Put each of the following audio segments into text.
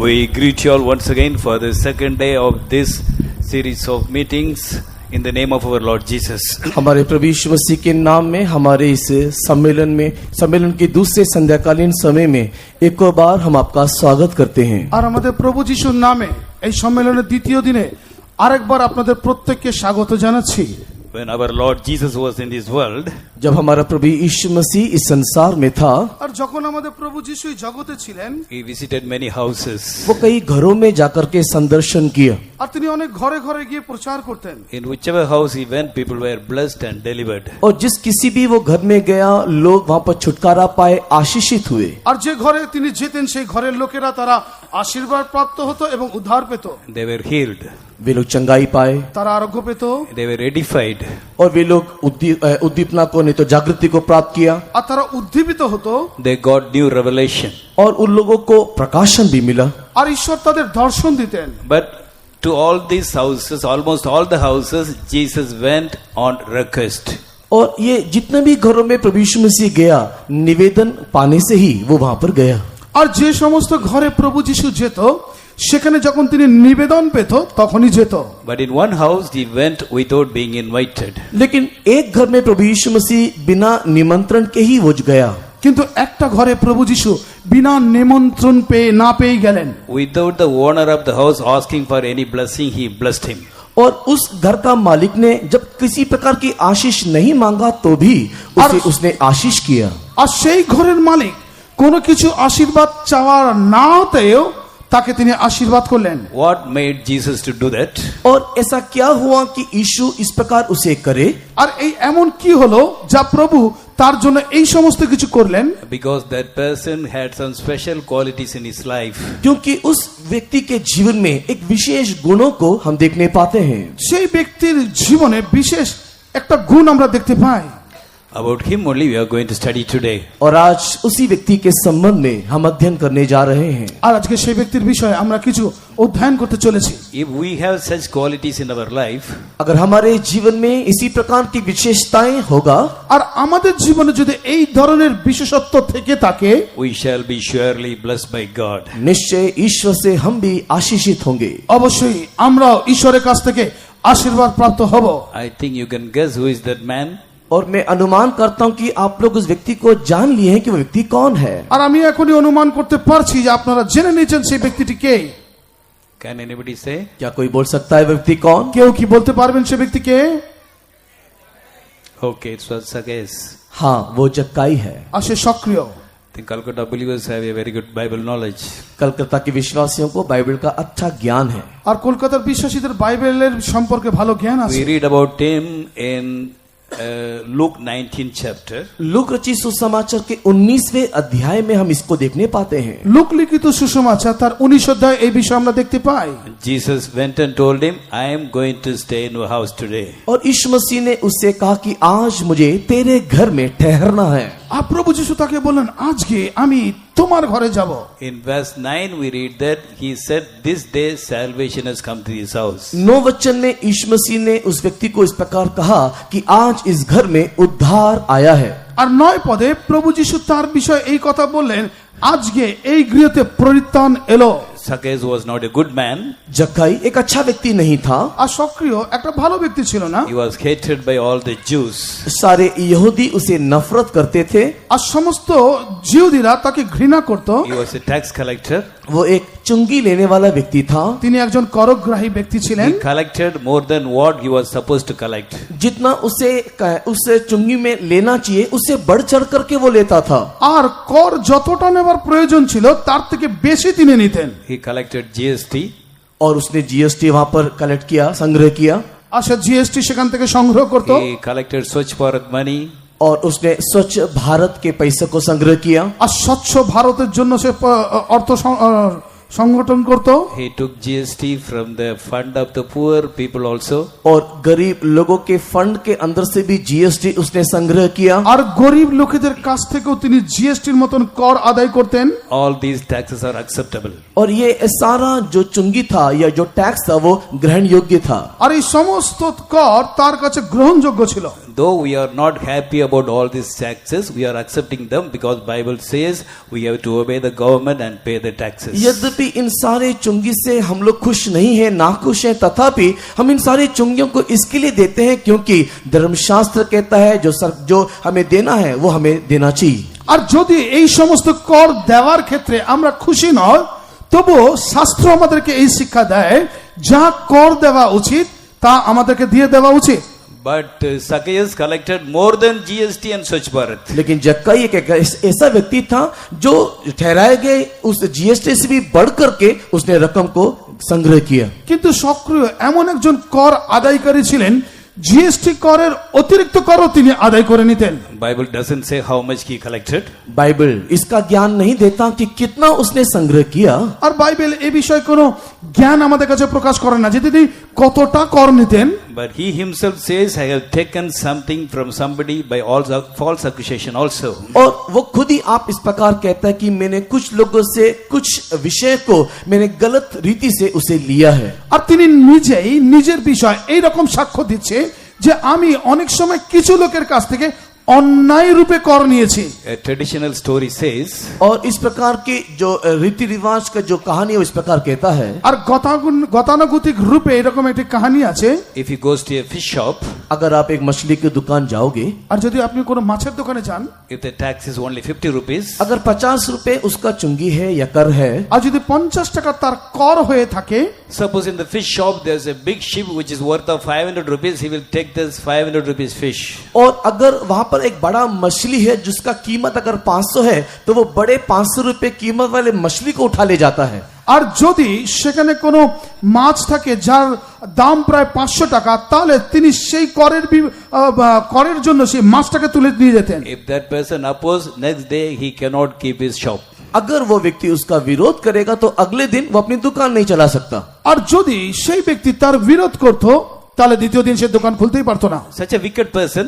We greet you all once again for the second day of this series of meetings in the name of our Lord Jesus. हमारे प्रभु यीशु मसीह के नाम में हमारे इस सम्मेलन के दूसरे संध्याकालीन समय में एक और बार हम आपका स्वागत करते हैं। আর আমাদের প্রভু যিশুর নামে এই সম্মেলনের দ্বিতীয় দিনে আরেকবার আপনাদের প্রত্যেককে স্বাগত জানাচ্ছি। When our Lord Jesus was in this world, जब हमारा प्रभु यीशु मसीह इस संसार में था, আর যখন আমাদের প্রভু যিশু জগতে ছিলেন, he visited many houses. वो कई घरों में जाकर के संदर्शन किया আর তিনি অনেক ঘরে ঘরে গিয়ে প্রচার করতেন। In whichever house he went, people were blessed and delivered. और जिस किसी भी वो घर में गया, लोग वहाँ पर छुटकारा पाए, आशीषित हुए। আর যে ঘরে তিনি যেতেন সেই ঘরের লোকেরা তারা আশীর্বাদ প্রাপ্ত হতো এবং উদ্ধার পেত। They were healed. वे लोग चंगाई पाए, তারা আরোগ্য পেত। They were edified. और वे लोग उद्दीपना को नहीं तो जागृति को प्राप्त किया, আর তারা উদ্দীপিত হতো। They got new revelation. और उन लोगों को प्रकाशन भी मिला। আর ঈশ্বর তাদের দর্শন দিতেন। But to all these houses, almost all the houses, Jesus went on request. और ये जितने भी घरों में प्रभु यीशु मसीह गया, निवेदन पाने से ही वो वहां पर गया। আর যে সমস্ত ঘরে প্রভু যিশু যেত সেখানে যখন তিনি নিবেদন পেত তখনই যেত। But in one house he went without being invited. लेकिन एक घर में प्रभु यीशु मसीह बिना निमंत्रण के ही वो गया। কিন্তু একটা ঘরে প্রভু যিশু বিনা নিমন্ত্রণ না পেয়ে গেলেন। Without the owner of the house asking for any blessing, he blessed him. और उस घर का मालिक ने जब किसी प्रकार की आशीष नहीं मांगा तो भी उसने आशीष किया। আর সেই ঘরের মালিক কোনো কিছু আশীর্বাদ চাওয়ার না হতেও তাকে তিনি আশীর্বাদ করলেন। What made Jesus to do that? और ऐसा क्या हुआ कि यीशु इस प्रकार उसे करे? আর এই এমন কি হলো যা প্রভু তার জন্য এই সমস্ত কিছু করলেন? Because that person had some special qualities in his life. क्योंकि उस व्यक्ति के जीवन में एक विशेष गुणों को हम देखने पाते हैं। সেই ব্যক্তির জীবনে বিশেষ একটা গুণ আমরা দেখতে পাই। About him only we are going to study today. और आज उसी व्यक्ति के संबंध में हम अध्ययन करने जा रहे हैं। আর আজকে সেই ব্যক্তির বিষয়ে আমরা কিছু অধ্যয়ন করতে চলেছি। If we have such qualities in our life, अगर हमारे जीवन में इसी प्रकार की विशेषताएं होगा, আর আমাদের জীবনে যদি এই ধরনের বিশেষত্ব থেকে থাকে, we shall be surely blessed by God. निश्चय ईश्वर से हम भी आशीषित होंगे। অবশ্যই আমরাও ঈশ্বরের কাছ থেকে আশীর্বাদ প্রাপ্ত হব। I think you can guess who is that man. और मैं अनुमान करता हूं कि आप लोग उस व्यक्ति को जान लिए हैं कि वो व्यक्ति कौन है। আর আমি এখনই অনুমান করতে পারছি যে আপনারা জেনে নিয়েছেন সেই ব্যক্তিটি কে। Can anybody say? क्या कोई बोल सकता है व्यक्ति कौन? কেউ কি বলতে পারবেন সেই ব্যক্তি কে? Okay, it was Zacchaeus. हाँ, वो जक्काई है। আর সে সক্রিয়। I think Calcutta believers have a very good Bible knowledge. Calcutta के विश्वासियों को बाइबल का अच्छा ज्ञान है। আর কলকাতার বিশ্বাসীদের বাইবেলের সম্পর্কে ভালো জ্ঞান আছে। We read about him in Luke 19 chapter. Look रचित सुसमाचार के 19वें अध्याय में हम इसको देखने पाते हैं। লুক লিখিত সুসমাচার তার 19 অধ্যায় এই বিষয় আমরা দেখতে পাই। Jesus went and told him, I am going to stay in your house today. और यीशु मसीह ने उससे कहा कि आज मुझे तेरे घर में ठहरना है। আর প্রভু যিশু তাকে বললেন আজকে আমি তোমার ঘরে যাব। In verse 9 we read that he said, this day salvation has come to his house. 9 वचन में यीशु मसीह ने उस व्यक्ति को इस प्रकार कहा कि आज इस घर में उद्धार आया है। আর 9 পদে প্রভু যিশু তার বিষয়ে এই কথা বললেন আজকে এই গৃহতে পরিত্রাণ এলো। Zacchaeus was not a good man. जक्काई एक अच्छा व्यक्ति नहीं था। আর সক্রিয় একটা ভালো ব্যক্তি ছিল না। He was hated by all the Jews. सारे यहूदी उसे नफरत करते थे। আর সমস্ত জিউদিরা তাকে ঘৃণা করত। He was a tax collector. वो एक चुंगी लेने वाला व्यक्ति था। তিনি একজন করগ্রাহী ব্যক্তি ছিলেন। He collected more than what he was supposed to collect. जितना उसे चुंगी में लेना चाहिए उससे बढ़ चढ़ करके वो लेता था। আর কর যতটা নেবার প্রয়োজন ছিল তার থেকে বেশি তিনি নিতেন। He collected GST. और उसने जीएसटी वहां पर कलेक्ट किया, संग्रह किया। আর সে জিএসটি সেখান থেকে সংগ্রহ করত। He collected Swachh Bharat money. और उसने स्वच्छ भारत के पैसे को संग्रह किया। আর স্বচ্ছ ভারতের জন্য সে অর্থ সংগঠন করত। He took GST from the fund of the poor people also. और गरीब लोगों के फंड के अंदर से भी जीएसटी उसने संग्रह किया। আর গরিব লোকেদের কাছ থেকেও তিনি জিএসটির মতন কর আদায় করতেন। All these taxes are acceptable. और ये सारा जो चुंगी था या जो टैक्स था वो ग्रहण योग्य था। আর এই সমস্ত কর তার কাছে গ্রহণযোগ্য ছিল। Though we are not happy about all these taxes, we are accepting them because Bible says we have to obey the government and pay the taxes. यद्यपि इन सारे चुंगी से हम लोग खुश नहीं है, नाखुश हैं, तथापि हम इन सारी चुंगियों को इसके लिए देते हैं क्योंकि धर्मशास्त्र कहता है जो हमें देना है वो हमें देना चाहिए। আর যদি এই সমস্ত কর দেওয়ার ক্ষেত্রে আমরা খুশি নয়, তবুও শাস্ত্র আমাদেরকে এই শিক্ষা দেয় যা কর দেওয়া উচিত তা আমাদেরকে দিয়ে দেওয়া উচিত। But Zacchaeus collected more than GST and Swachh Bharat. लेकिन जक्कई एक ऐसा व्यक्ति था जो ठहराए गए उस जीएसटी से भी बढ़ करके उसने रकम को संग्रह किया। কিন্তু সক্রিয় এমন একজন কর আদায়কারী ছিলেন, জিএসটি করের অতিরিক্ত করও তিনি আদায় করে নিতেন। Bible doesn't say how much he collected. Bible इसका ज्ञान नहीं देता कि कितना उसने संग्रह किया। আর বাইবেল এই বিষয়ে কোনো জ্ঞান আমাদের কাছে প্রকাশ করে না যে তিনি কতটা কর নিতেন। But he himself says, I have taken something from somebody by all false accusation also. और वो खुद ही आप इस प्रकार कहता है कि मैंने कुछ लोगों से कुछ विषय को मैंने गलत रीति से उसे लिया है। আর তিনি নিজেই নিজের বিষয় এই রকম সাক্ষ্য দিচ্ছে যে আমি অনেক সময় কিছু লোকের কাছ থেকে অন্যায় রূপে কর নিয়েছি। A traditional story says, और इस प्रकार के जो रीति रिवाज का जो कहानी है इस प्रकार कहता है। আর গতানুগতিক রূপে এরকম একটি কাহিনী আছে, if he goes to a fish shop, अगर आप एक मछली की दुकान जाओगे, আর যদি আপনি কোনো মাছের দোকানে যান, if the tax is only 50 rupees, अगर 50 रुपए उसका चुंगी है या कर है, আর যদি 50 টাকা তার কর হয়ে থাকে, suppose in the fish shop there's a big ship which is worth of 500 rupees, he will take this 500 rupees fish. और अगर वहां पर एक बड़ा मछली है जिसका कीमत अगर 500 है तो वो बड़े 500 रुपए कीमत वाले मछली को उठा ले जाता है। আর যদি সেখানে কোনো মাছ থাকে যার দাম প্রায় 500 টাকা, তাহলে তিনি সেই করের জন্য সেই মাছটাকে তুলে নিয়ে যেতেন। If that person oppose, next day he cannot keep his shop. अगर वो व्यक्ति उसका विरोध करेगा तो अगले दिन वो अपनी दुकान नहीं चला सकता। আর যদি সেই ব্যক্তি তার বিরোধ করত, তাহলে দ্বিতীয় দিন সে দোকান খুলতেই পারতো না। Such a wicked person.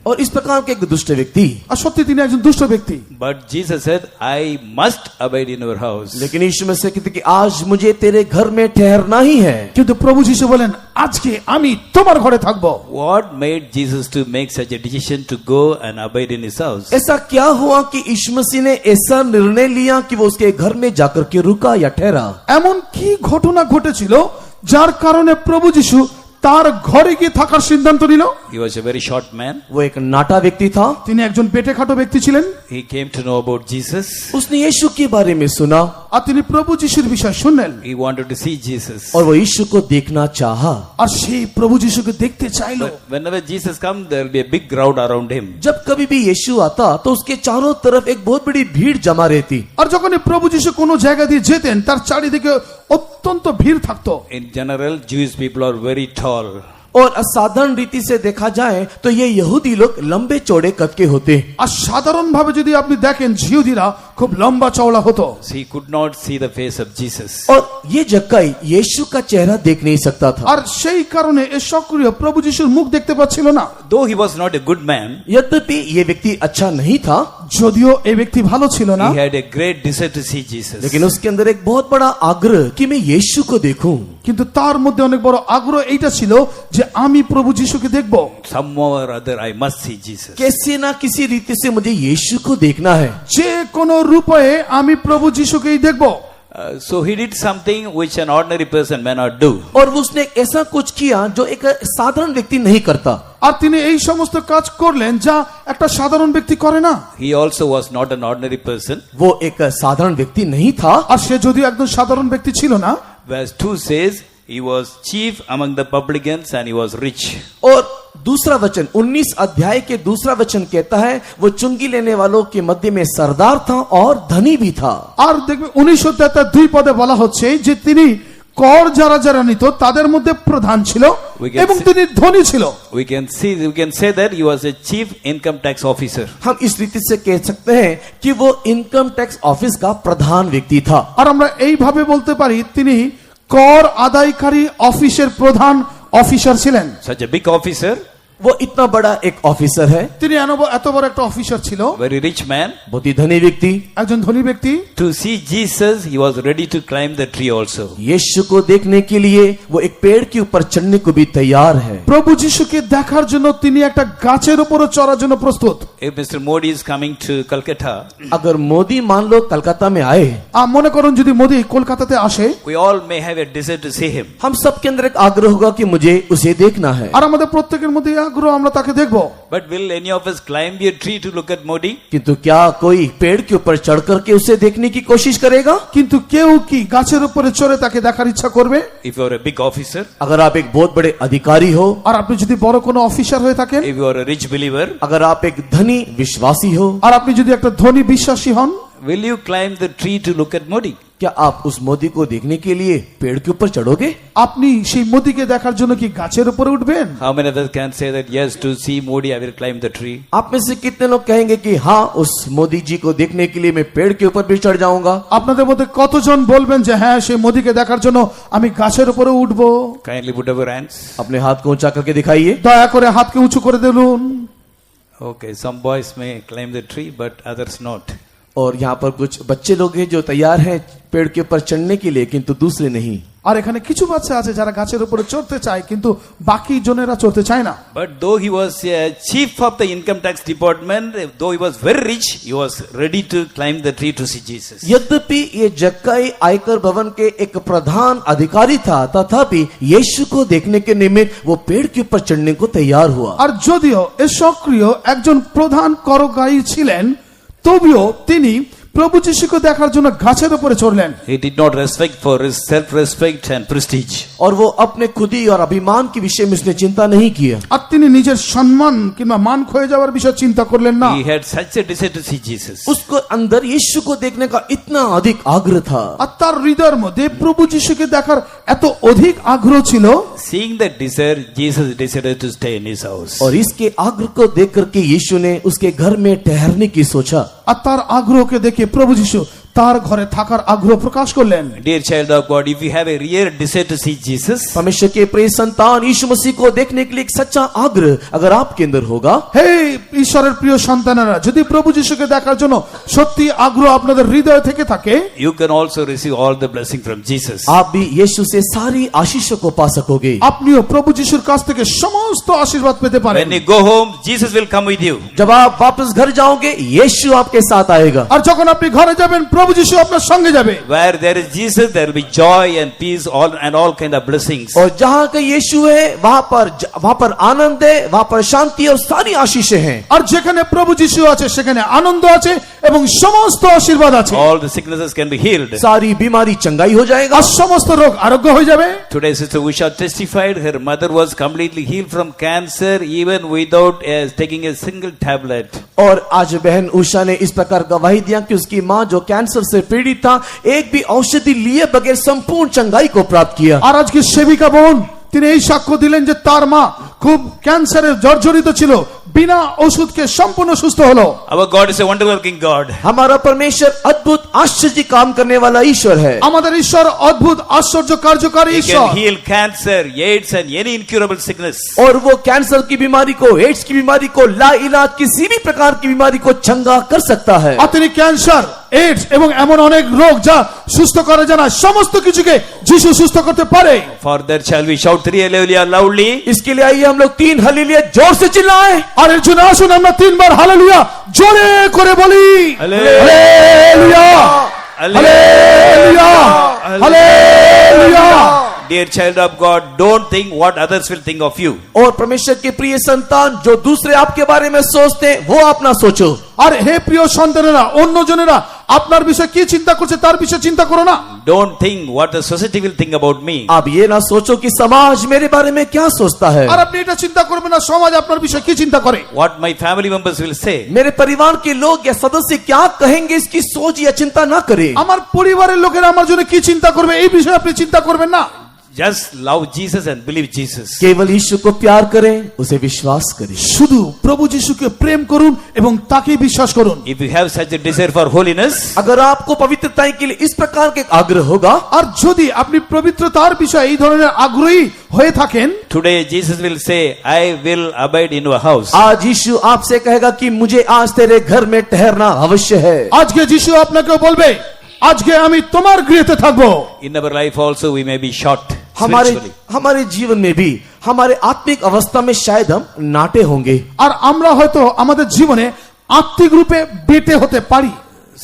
और इस प्रकार के एक दुष्ट व्यक्ति, আর সত্যি তিনি একজন দুষ্ট ব্যক্তি। But Jesus said, I must abide in your house. लेकिन यीशु मसीह कहते कि आज मुझे तेरे घर में ठहरना ही है। কিন্তু প্রভু যিশু বলেন আজকে আমি তোমার ঘরে থাকবো। What made Jesus to make such a decision to go and abide in his house? ऐसा क्या हुआ कि यीशु मसीह ने ऐसा निर्णय लिया कि वो उसके घर में जाकर के रुका या ठहरा? এমন কি ঘটনা ঘটেছিল যার কারণে প্রভু যিশু তার ঘরে গিয়ে থাকার সিদ্ধান্ত নিল? He was a very short man. वो एक नाटा व्यक्ति था। তিনি একজন পেটে খাটো ব্যক্তি ছিলেন। He came to know about Jesus. उसने यीशु के बारे में सुना আর তিনি প্রভু যিশুর বিষয় শুনলেন। He wanted to see Jesus. और वो यीशु को देखना चाहा। আর সেই প্রভু যিশুকে দেখতে চাইলো। But whenever Jesus comes, there will be a big crowd around him. जब कभी भी यीशु आता तो उसके चारों तरफ एक बहुत बड़ी भीड़ जमा रहती। আর যখনই প্রভু যিশু কোনো জায়গা দিয়ে যেতেন তার চারিদিকে অত্যন্ত ভিড় থাকতো। In general, Jewish people are very tall. और असाधारण रीति से देखा जाए तो ये यहूदी लोग लंबे चौड़े कद के होते। আর সাধারণভাবে যদি আপনি দেখেন জিহুদিরা খুব লম্বা চওড়া হতো। So he could not see the face of Jesus. और ये जक्कई यीशु का चेहरा देख नहीं सकता था। আর সেই কারণে এ সক্রিয় প্রভু যিশুর মুখ দেখতে পাচ্ছিল না। Though he was not a good man, यद्यपि ये व्यक्ति अच्छा नहीं था, যদিও এই ব্যক্তি ভালো ছিল না, he had a great desire to see Jesus. लेकिन उसके अंदर एक बहुत बड़ा आग्रह कि मैं यीशु को देखूं। কিন্তু তার মধ্যে অনেক বড় আগ্রহ এইটা ছিল যে আমি প্রভু যিশুকে দেখব। Somehow or other, I must see Jesus. कैसे ना किसी रीति से मुझे यीशु को देखना है। যে কোন রূপে আমি প্রভু যিশুকেই দেখব। So he did something which an ordinary person may not do. और उसने ऐसा कुछ किया जो एक साधारण व्यक्ति नहीं करता। আর তিনি এই সমস্ত কাজ করলেন যা একটা সাধারণ ব্যক্তি করে না। He also was not an ordinary person. वो एक साधारण व्यक्ति नहीं था। আর সে যদিও একজন সাধারণ ব্যক্তি ছিল না। Verse 2 says, he was chief among the publicans and he was rich. और दूसरा वचन 19 अध्याय के दूसरा वचन कहता है वो चुंगी लेने वालों के मध्य में सरदार था और धनी भी था। আর দেখবে 19 অধ্যায়ে 2 পদে বলা হচ্ছে যে তিনি কর যারা যারা নিত তাদের মধ্যে প্রধান ছিল এবং তিনি ধনী ছিল। We can say that he was a chief income tax officer. हम इस रीति से कह सकते हैं कि वो इनकम टैक्स ऑफिस का प्रधान व्यक्ति था। আর আমরা এইভাবে বলতে পারি তিনি কর আদায়কারী অফিসের প্রধান অফিসার ছিলেন। Such a big officer. वो इतना बड़ा एक ऑफिसर है, তিনি এত বড় একটা অফিসার ছিল, very rich man. बहुत ही धनी व्यक्ति। একজন ধনী ব্যক্তি। To see Jesus, he was ready to climb the tree also. यीशु को देखने के लिए वो एक पेड़ के ऊपर चढ़ने को भी तैयार है। প্রভু যিশুকে দেখার জন্য তিনি একটা গাছের উপরে চড়ার জন্য প্রস্তুত। If Mr. Modi is coming to Calcutta, अगर मोदी मान लो कलकत्ता में आए, মনে করুন যদি মোদি কলকাতাতে আসে, we all may have a desire to see him. हम सबके अंदर एक आग्रह होगा कि मुझे उसे देखना है। আর আমাদের প্রত্যেকের মধ্যে এই আগ্রহ, আমরা তাকে দেখব। But will any of us climb a tree to look at Modi? किंतु क्या कोई पेड़ के ऊपर चढ़ करके उसे देखने की कोशिश करेगा? কিন্তু কেউ কি গাছের উপরে চড়ে তাকে দেখার ইচ্ছা করবে? If you are a big officer, अगर आप एक बहुत बड़े अधिकारी हो, আর আপনি যদি বড় কোনো অফিসার হয়ে থাকেন, if you are a rich believer, अगर आप एक धनी विश्वासी हो, আর আপনি যদি একটা ধনী বিশ্বাসী হন, will you climb the tree to look at Modi? क्या आप उस मोदी को देखने के लिए पेड़ के ऊपर चढ़ोगे? আপনি সেই মোদিকে দেখার জন্য কি গাছের উপরে উঠবেন? How many of us can say that yes, to see Modi I will climb the tree? आप में से कितने लोग कहेंगे कि हाँ, उस मोदी जी को देखने के लिए मैं पेड़ के ऊपर भी चढ़ जाऊंगा? আপনাদের মধ্যে কতজন বলবেন যে হ্যাঁ সেই মোদিকে দেখার জন্য আমি গাছের উপরে উঠবো? Kindly put up your hands. अपने हाथ को ऊंचा करके दिखाइए। দয়া করে হাতকে উঁচু করে দিলুন। Okay, some boys may climb the tree, but others not. और यहाँ पर कुछ बच्चे लोग हैं जो तैयार हैं पेड़ के ऊपर चढ़ने के लिए, किंतु दूसरे नहीं। আর এখানে কিছু বাচ্চা আছে যারা গাছের উপরে চড়তে চায়, কিন্তু বাকি জনেরা চড়তে চায় না। But though he was chief of the income tax department, though he was very rich, he was ready to climb the tree to see Jesus. यद्यपि ये जक्काई आयकर भवन के एक प्रधान अधिकारी था, तथापि यीशु को देखने के निमित्त वो पेड़ के ऊपर चढ़ने को तैयार हुआ। আর যদিও এ সক্রিয় একজন প্রধান করগ্রাহী ছিলেন, তবুও তিনি প্রভু যিশুকে দেখার জন্য গাছের উপরে চড়লেন। He did not respect for his self-respect and prestige. और वो अपने खुदी और अभिमान के विषय में उसने चिंता नहीं किया। আর তিনি নিজের সম্মান কিংবা মান ক্ষয়ে যাওয়ার বিষয়ে চিন্তা করলেন না। He had such a desire to see Jesus. उसको अंदर यीशु को देखने का इतना अधिक आग्रह था। আর তার হৃদয়ের মধ্যে প্রভু যিশুকে দেখার এত অধিক আগ্রহ ছিল। Seeing that desire, Jesus decided to stay in his house. और इसके आग्रह को देख करके यीशु ने उसके घर में ठहरने की सोचा। আর তার আগ্রহকে দেখে প্রভু যিশু তার ঘরে থাকার আগ্রহ প্রকাশ করলেন। Dear child of God, if you have a real desire to see Jesus, परमेश्वर के प्रिय संतान, यीशु मसीह को देखने के लिए एक सच्चा आग्रह अगर आपके अंदर होगा, হে ঈশ্বরের প্রিয় সন্তানেরা, যদি প্রভু যিশুকে দেখার জন্য সত্যি আগ্রহ আপনাদের হৃদয় থেকে থাকে, you can also receive all the blessing from Jesus. आप भी यीशु से सारी आशीषों को पा सकोगे। আপনিও প্রভু যিশুর কাছ থেকে সমস্ত আশীর্বাদ পেতে পারেন। When you go home, Jesus will come with you. जब आप वापस घर जाओगे, यीशु आपके साथ आएगा। আর যখন আপনি ঘরে যাবেন, প্রভু যিশু আপনার সঙ্গে যাবে। Where there is Jesus, there will be joy and peace, all kind of blessings. और जहाँ का यीशु है, वहाँ पर आनंद है, वहाँ पर शांति और सारी आशीषें हैं। আর যেখানে প্রভু যিশু আছে সেখানে আনন্দ আছে এবং সমস্ত আশীর্বাদ আছে। All the sicknesses can be healed. सारी बीमारी चंगाई हो जाएगा। আর সমস্ত রোগ আরোগ্য হয়ে যাবে। Today, Sister Usha testified her mother was completely healed from cancer even without taking a single tablet. और आज बहन उषा ने इस प्रकार गवाही दिया कि उसकी माँ जो कैंसर से पीड़ित था, एक भी औषधि लिए बगैर संपूर्ण चंगाई को प्राप्त किया। আর আজকে সেবিকা বোন তিনি এই সাক্ষ্য দিলেন যে তার মা খুব ক্যান্সারে জর্জরিত ছিল, বিনা ওষুধকে সম্পূর্ণ সুস্থ হলো। Our God is a wonder working God. हमारा परमेश्वर अद्भुत आश्चर्य काम करने वाला ईश्वर है। আমাদের ঈশ্বর অদ্ভুত আশ্চর্য কার্যকারী He ঈশ্বর। can heal cancer, AIDS and any incurable sickness. और वो कैंसर की बीमारी को, एड्स की बीमारी को, लाइलाज किसी भी प्रकार की बीमारी को चंगा कर सकता है। আর তিনি ক্যান্সার, এইডস এবং এমন অনেক রোগ যা সুস্থ করা যায় না, সমস্ত কিছুকে যিশু সুস্থ করতে পারে। For that shall we shout 3 hallelujah loudly. इसके लिए आइए हम लोग 3 हालेलुया जोर से चिल्लाएं। আর এর জন্য আসুন আমরা 3 বার হালেলুয়া জোরে করে বলি। Hallelujah, hallelujah, hallelujah. Dear child of God, don't think what others will think of you. और परमेश्वर के प्रिय संतान, जो दूसरे आपके बारे में सोचते हैं वो आप ना सोचो। আর হে প্রিয় সন্তানেরা, অন্যজনেরা আপনার বিষয়ে কি চিন্তা করছে তার বিষয়ে চিন্তা করো না। Don't think what the society will think about me. आप ये ना सोचो कि समाज मेरे बारे में क्या सोचता है, আর আপনি এটা চিন্তা করবেন না সমাজ আপনার বিষয়ে কি চিন্তা করে। What my family members will say. मेरे परिवार के लोग या सदस्य क्या कहेंगे, इसकी सोच या चिंता ना करें। আমার পরিবারের লোকেরা আমার জন্য কি চিন্তা করবে এই বিষয়ে আপনি চিন্তা করবেন না। Just love Jesus and believe Jesus. केवल यीशु को प्यार करें, उसे विश्वास करें। শুধু প্রভু যিশুকে প্রেম করুন এবং তাকেই বিশ্বাস করুন। If you have such a desire for holiness, अगर आपको पवित्रता के लिए इस प्रकार के आग्रह होगा, আর যদি আপনি পবিত্রতার বিষয়ে এই ধরনের আগ্রহী হয়ে থাকেন, today Jesus will say, I will abide in your house. आज यीशु आपसे कहेगा कि मुझे आज तेरे घर में ठहरना अवश्य है। আজকে যিশু আপনাকে বলবে, আজকে আমি তোমার গৃহেতে থাকবো। In our life also we may be short हमारे spiritually. हमारे जीवन में भी, हमारे आत्मिक अवस्था में शायद हम नाटे होंगे। আর আমরা হয়তো আমাদের জীবনে আত্মিক রূপে বেটে হতে পারি।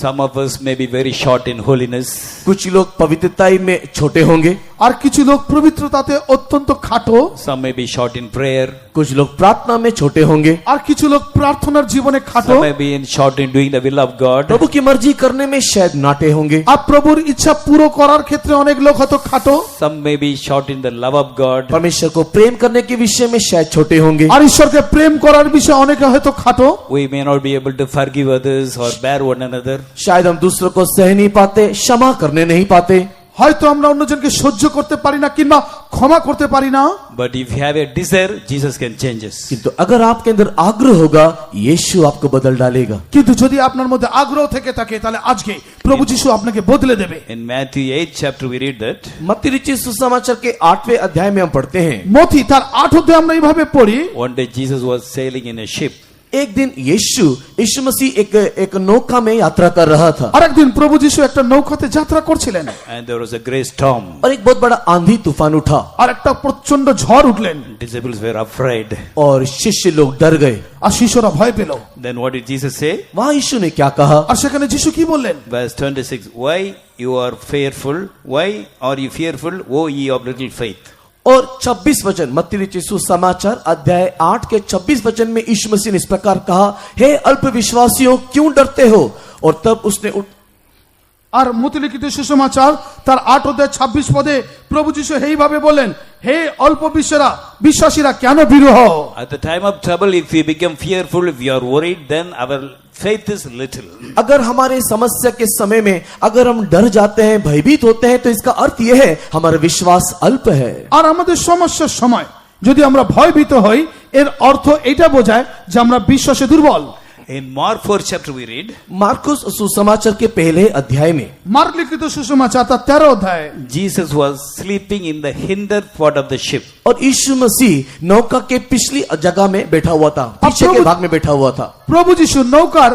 Some of us may be very short in holiness. कुछ लोग पवित्रता में छोटे होंगे, আর কিছু লোক পবিত্রতাতে অত্যন্ত খাটো, Some may be short in prayer. कुछ लोग प्रार्थना में छोटे होंगे, আর কিছু লোক প্রার্থনার জীবনে খাটো, Some may be in short in doing the will of God. प्रभु की मर्जी करने में शायद नाटे होंगे। আর প্রভুর ইচ্ছা পুরো করার ক্ষেত্রে অনেক লোক হয়তো খাটো, Some may be short in the love of God. परमेश्वर को प्रेम करने के विषय में शायद छोटे होंगे। আর ঈশ্বরকে প্রেম করার বিষয়ে অনেকে হয়তো খাটো। We may not be able to forgive others or bear one another. शायद हम दूसरों को सह नहीं पाते, क्षमा करने नहीं पाते। হয়তো আমরা অন্যজনকে সহ্য করতে পারি না কিংবা ক্ষমা করতে পারি না। But if you have a desire, Jesus can change us. किंतु अगर आपके अंदर आग्रह होगा, यीशु आपको बदल डालेगा। কিন্তু যদি আপনার মধ্যে আগ্রহ থেকে থাকে তাহলে আজকে প্রভু যিশু আপনাকে বদলে দেবে। In Matthew 8 chapter we read that मत्ती लिखित सुसमाचार के 8वें अध्याय में हम पढ़ते हैं, মথি তার 8 অধ্যায়ে আমরা এইভাবে পড়ি, one day Jesus was sailing in a ship. एक दिन यीशु मसीह एक नौका में यात्रा कर रहा था, আরেকদিন প্রভু যিশু একটা নৌকাতে যাত্রা করছিলেন, And there was a great storm. और एक बहुत बड़ा आंधी तूफान उठा, আর একটা প্রচন্ড ঝড় উঠলেন, Disciples were afraid. और शिष्य लोग डर गए। আর শিষ্যরা ভয় পেল। Then what did Jesus say? वहां यीशु ने क्या कहा? আর সেখানে যিশু কি বললেন? Verse 26. Why you are fearful? Why are you fearful, O ye of little faith? और 26 वचन, मत्ती लिखित सुसमाचार अध्याय 8 के 26 वचन में यीशु मसीह ने इस प्रकार कहा, हे अल्प विश्वासियों क्यों डरते हो? और तब उसने আর মথি লিখিত সুসমাচার তার 8 অধ্যায় 26 পদে প্রভু যিশু এইভাবে বলেন, হে অল্প বিশ্বাসীরা কেন ভীরু হও? At the time of trouble, if we become fearful, if we are worried, then our faith is little. अगर हमारे समस्या के समय में अगर हम डर जाते हैं, भयभीत होते हैं, तो इसका अर्थ यह है हमारा विश्वास अल्प है। আর আমাদের সমস্যার সময় যদি আমরা ভয়ভীত হই, এর অর্থ এটা বোঝায় যে আমরা বিশ্বাসে দুর্বল। In Mark 4 chapter we read, Marcus सुसमाचार के पहले अध्याय में মার্ক লিখিত সুসমাচার তার 13 অধ্যায়, Jesus was sleeping in the hinder part of the ship. और यीशु मसीह नौका के पिछली जगह में बैठा हुआ था, पीछे के भाग में बैठा हुआ था। প্রভু যিশু নৌকার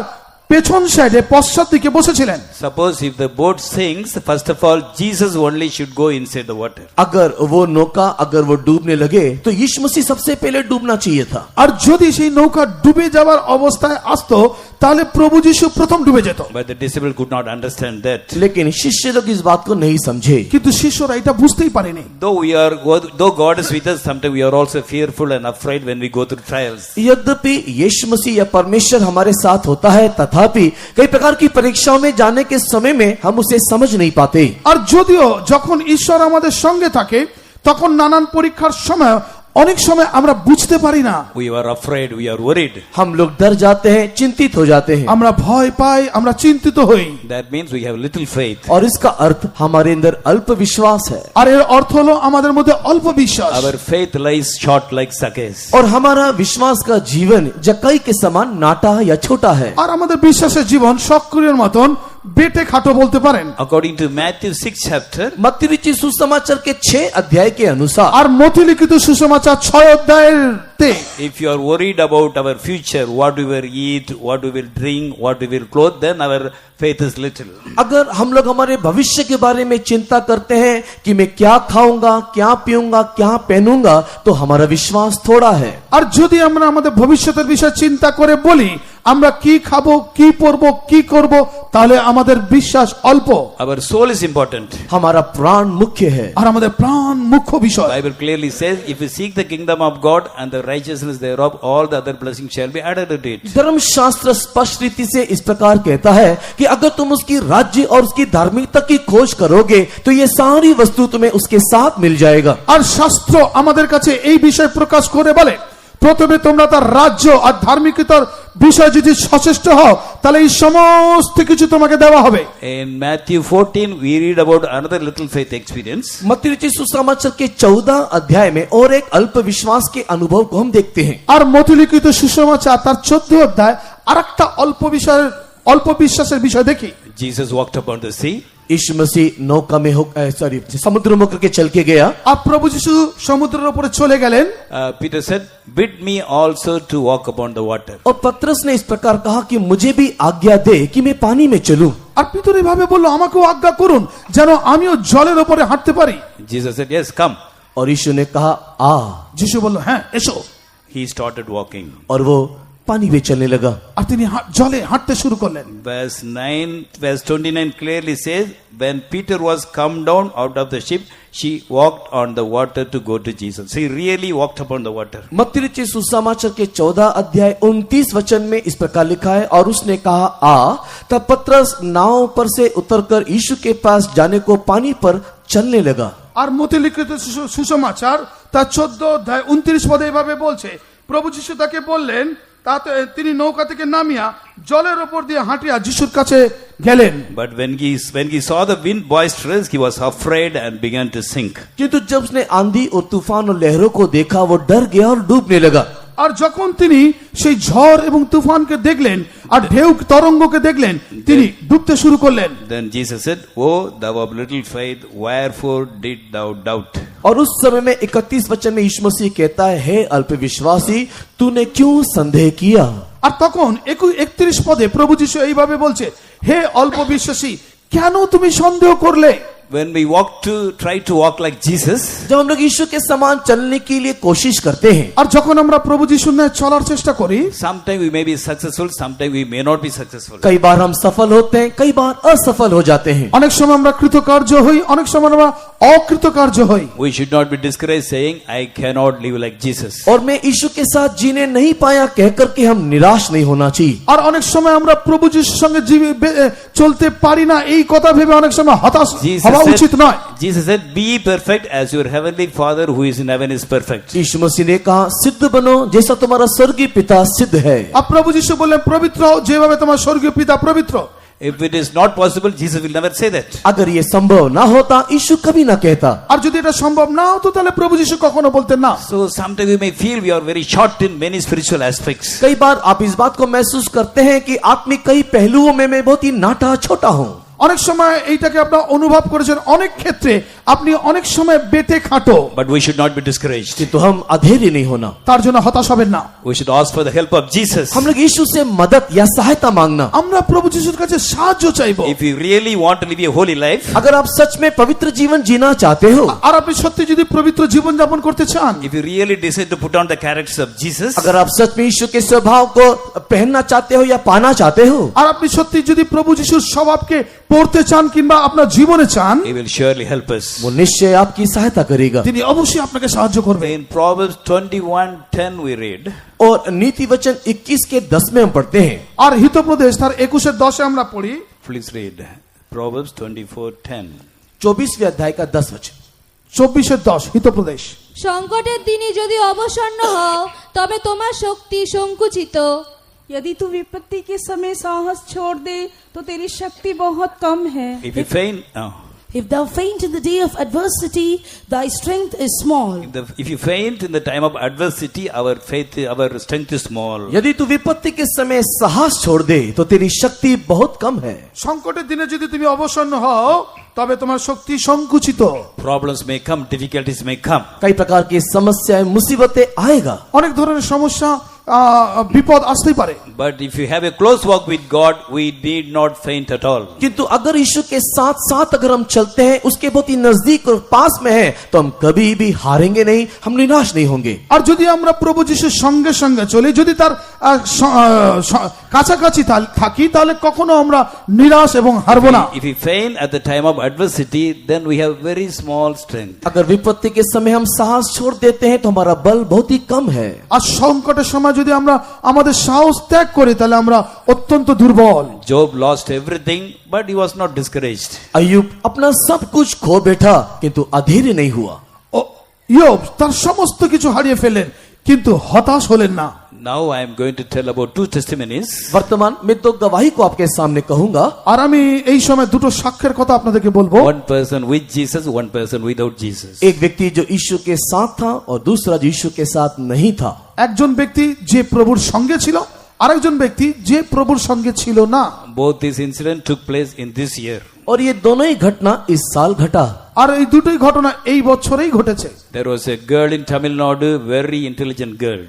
পেছন সাইডে পশ্চাৎ দিকে বসেছিলেন। Suppose if the boat sinks, first of all, Jesus only should go inside the water. अगर वो नौका अगर वो डूबने लगे तो यीशु मसीह सबसे पहले डूबना चाहिए था। আর যদি সেই নৌকা ডুবে যাওয়ার অবস্থায় আসতো তাহলে প্রভু যিশু প্রথম ডুবে যেত। But the disciple could not understand that. लेकिन शिष्य लोग इस बात को नहीं समझे। কিন্তু শিষ্যরা এটা বুঝতেই পারেনি। Though God is with us, sometimes we are also fearful and afraid when we go through trials. यद्यपि यीशु मसीह या परमेश्वर हमारे साथ होता है, तथापि कई प्रकार की परीक्षाओं में जाने के समय में हम उसे समझ नहीं पाते। আর যদিও যখন ঈশ্বর আমাদের সঙ্গে থাকে তখন নানান পরীক্ষার সময় অনেক সময় আমরা বুঝতে পারি না। We are afraid, we are worried. हम लोग डर जाते हैं, चिंतित हो जाते हैं, আমরা ভয় পাই, আমরা চিন্তিত হই। That means we have little faith. और इसका अर्थ हमारे अंदर अल्प विश्वास है। আর এর অর্থ হলো আমাদের মধ্যে অল্প বিশ্বাস। Our faith lies short like Zacchaeus. और हमारा विश्वास का जीवन जक्कई के समान नाटा या छोटा है। আর আমাদের বিশ্বাসের জীবন সক্রিয়র মতন বেটে খাটো বলতে পারেন। According to Matthew 6 chapter, मत्ती लिखित सुसमाचार के 6 अध्याय के अनुसार, আর মথি লিখিত সুসমাচার 6 অধ্যায়েতে if you are worried about our future, what we will eat, what we will drink, what we will clothe, then our faith is little. अगर हम लोग हमारे भविष्य के बारे में चिंता करते हैं कि मैं क्या खाऊंगा, क्या पीऊंगा, क्या पहनूंगा, तो हमारा विश्वास थोड़ा है। আর যদি আমরা আমাদের ভবিষ্যতের বিষয়ে চিন্তা করে বলি আমরা কি খাবো, কি পরবো, কি করব, তাহলে আমাদের বিশ্বাস অল্প। Our soul is important. हमारा प्राण मुख्य है। আর আমাদের প্রাণ মুখ্য বিষয়। Bible clearly says, if you seek the kingdom of God and the righteousness thereof, all the other blessings shall be added to it. धर्मशास्त्र स्पष्ट रीति से इस प्रकार कहता है कि अगर तुम उसकी राज्य और उसकी धार्मिकता की खोज करोगे तो ये सारी वस्तु तुम्हें उसके साथ मिल जाएगा। আর শাস্ত্র আমাদের কাছে এই বিষয় প্রকাশ করে বলে প্রথমে তোমরা তার রাজ্য আর ধার্মিকতার বিষয়ে যদি সচেষ্ট হও তাহলে এই সমস্ত কিছু তোমাকে দেওয়া হবে। In Matthew 14, we read about another little faith experience. मत्ती रचित सुसमाचार के 14 अध्याय में और एक अल्प विश्वास के अनुभव को हम देखते हैं। আর মথিলিখিত সুসমাচার তার 14 অধ্যায় আরেকটা অল্প বিশ্বাসের বিষয় দেখি। Jesus walked upon the sea. यीशु मसीह नौका में समुद्र में होकर के चल के गया। আর প্রভু যিশু সমুদ্রের উপরে চলে গেলেন। Peter said, "Bid me also to walk upon the water." और पतरस ने इस प्रकार कहा कि मुझे भी आज्ञा दे कि मैं पानी में चलूं। আর পিতর এভাবে বলল, আমাকেও আজ্ঞা করুন যেন আমিও জলের উপরে হাঁটতে পারি। Jesus said, "Yes, come." और यीशु ने कहा आ। যিশু বলল, হ্যাঁ এসো। He started walking. और वो पानी में चलने लगा। আর তিনি জলে হাঁটতে শুরু করলেন। Verse 29 clearly says, when Peter was come down out of the ship, she walked on the water to go to Jesus. He really walked upon the water. मत्ती रचित सुसमाचार के 14 अध्याय 29 वचन में इस प्रकार लिखा है, और उसने कहा आ। तब पतरस नाव पर से उतरकर यीशु के पास जाने को पानी पर चलने लगा। আর মথিলিখিত সুসমাচার তার 14 অধ্যায় 29 পদে এভাবে বলছে, প্রভু যিশু তাকে বললেন, তাতে তিনি নৌকা থেকে নামিয়া জলের উপর দিয়ে হাঁটিয়া যিশুর কাছে গেলেন। But when he saw the wind boisterous, he was afraid and began to sink. किंतु जब उसने आंधी और तूफान और लहरों को देखा, वो डर गया और डूबने लगा। আর যখন তিনি সেই ঝড় এবং তুফানকে দেখলেন আর ঢেউ তরঙ্গকে দেখলেন, তিনি ডুবতে শুরু করলেন। Then Jesus said, "Oh, thou of little faith, wherefore did thou doubt?" और उस समय में 31 वचन में यीशु मसीह कहता है, हे अल्प विश्वासी, तूने क्यों संदेह किया। আর তখন 31 পদে প্রভু যিশু এইভাবে বলছে, হে অল্প বিশ্বাসী, কেন তুমি সন্দেহ করলে। When we try to walk like Jesus, जब हम लोग यीशु के समान चलने के लिए कोशिश करते हैं, আর যখন আমরা প্রভু যিশুর ন্যায় চলার চেষ্টা করি, sometimes we may be successful, sometimes we may not be successful. कई बार हम सफल होते हैं, कई बार असफल हो जाते हैं। অনেক সময় আমরা কৃতকার্য হই, অনেক সময় আমরা অকৃতকার্য হই। We should not be discouraged saying, "I cannot live like Jesus." और मैं यीशु के साथ जीने नहीं पाया कहकर के हम निराश नहीं होना चाहिए। আর অনেক সময় আমরা প্রভু যিশুর সঙ্গে চলতে পারি না এই কথা ভেবে অনেক সময় হতাশ হওয়া উচিত নয়। Jesus said, "Be ye perfect as your heavenly Father who is in heaven is perfect." यीशु मसीह ने कहा, सिद्ध बनो जैसा तुम्हारा स्वर्गीय पिता सिद्ध है। আর প্রভু যিশু বললেন, পবিত্র হও যেভাবে তোমার স্বর্গীয় পিতা পবিত্র। If it is not possible, Jesus will never say that. अगर ये संभव ना होता, यीशु कभी ना कहता। আর যদি এটা সম্ভব না হতো তাহলে প্রভু যিশু কখনো বলতেন না। So sometimes we may feel we are very short in many spiritual aspects. कई बार आप इस बात को महसूस करते हैं कि आत्मिक कई पहलुओं में मैं बहुत ही नाटा छोटा हूँ। অনেক সময় এইটাকে আপনারা অনুভব করেছেন, অনেক ক্ষেত্রে আপনি অনেক সময় বেটে খাটো। But we should not be discouraged. तो हम अधेरे नहीं होना। তার জন্য হতাশ হবেন না। We should ask for the help of Jesus. हम लोग यीशु से मदद या सहायता मांगना। আমরা প্রভু যিশুর কাছে সাহায্য চাইবো। If you really want to live a holy life, अगर आप सच में पवित्र जीवन जीना चाहते हो, আর আপনি সত্যি যদি পবিত্র জীবন যাপন করতে চান, if you really decide to put on the characters of Jesus, अगर आप सच में यीशु के स्वभाव को पहनना चाहते हो या पाना चाहते हो, আর আপনি সত্যি যদি প্রভু যিশুর স্বভাবকে পড়তে চান কিংবা আপনার জীবনে চান, He will surely help us. वो निश्चय आपकी सहायता करेगा। তিনি অবশ্যই আপনাকে সাহায্য করবেন। In Proverbs 21:10 we read, और नीति वचन 21 के 10 में हम पढ़ते हैं। আর হিতোপদেশ তার 21-10 আমরা পড়ি। please read Proverbs 24:10. 24वें अध्याय का 10 वचन। 24-10 হিতোপদেশ। সংকটের দিনে যদি অবসন্ন হও তবে তোমার শক্তি সংকুচিত। यदि तू विपत्ति के समय साहस छोड़ दे तो तेरी शक्ति बहुत कम है। If you faint, If thou faint in the day of adversity, thy strength is small. if you faint in the time of adversity, our strength is small. यदि तू विपत्ति के समय साहस छोड़ दे तो तेरी शक्ति बहुत कम है। সংকটের দিনে যদি তুমি অবসন্ন হও তবে তোমার শক্তি সংকুচিত। Problems may come, difficulties may come. कई प्रकार की समस्याएं मुसीबतें आएगा। অনেক ধরনের সমস্যা বিপদ আসতেই পারে। But if you have a close walk with God, we need not faint at all. किंतु अगर यीशु के साथ साथ अगर हम चलते हैं, उसके बहुत ही नजदीक और पास में हैं, तो हम कभी भी हारेंगे नहीं, हम निराश नहीं होंगे। আর যদি আমরা প্রভু যিশুর সঙ্গে সঙ্গে চলি, যদি তার কাছাকাছি থাকি, তাহলে কখনো আমরা নিরাশ এবং হারবো না। If we faint at the time of adversity, then we have very small strength. अगर विपत्ति के समय हम साहस छोड़ देते हैं तो हमारा बल बहुत ही कम है। আর সংকটের সময় যদি আমরা আমাদের সাহস ত্যাগ করি তাহলে আমরা অত্যন্ত দুর্বল। Job lost everything, but he was not discouraged. अय्यूब अपना सब कुछ खो बैठा किंतु अधीर नहीं हुआ। ইয়োব তার সমস্ত কিছু হারিয়ে ফেললেন কিন্তু হতাশ হলেন না। Now I am going to tell about two testimonies. वर्तमान में तो गवाही को आपके सामने कहूंगा, আর আমি এই সময় দুটো সাক্ষ্যের কথা আপনাদেরকে বলবো। One person with Jesus, one person without Jesus. एक व्यक्ति जो यीशु के साथ था और दूसरा जो यीशु के साथ नहीं था। একজন ব্যক্তি যে প্রভুর সঙ্গে ছিল, আরেকজন ব্যক্তি যে প্রভুর সঙ্গে ছিল না। Both these incidents took place in this year. और ये दोनों ही घटना इस साल घटा। আর এই দুটোই ঘটনা এই বছরেই ঘটেছে। There was a girl in Tamil Nadu, very intelligent girl.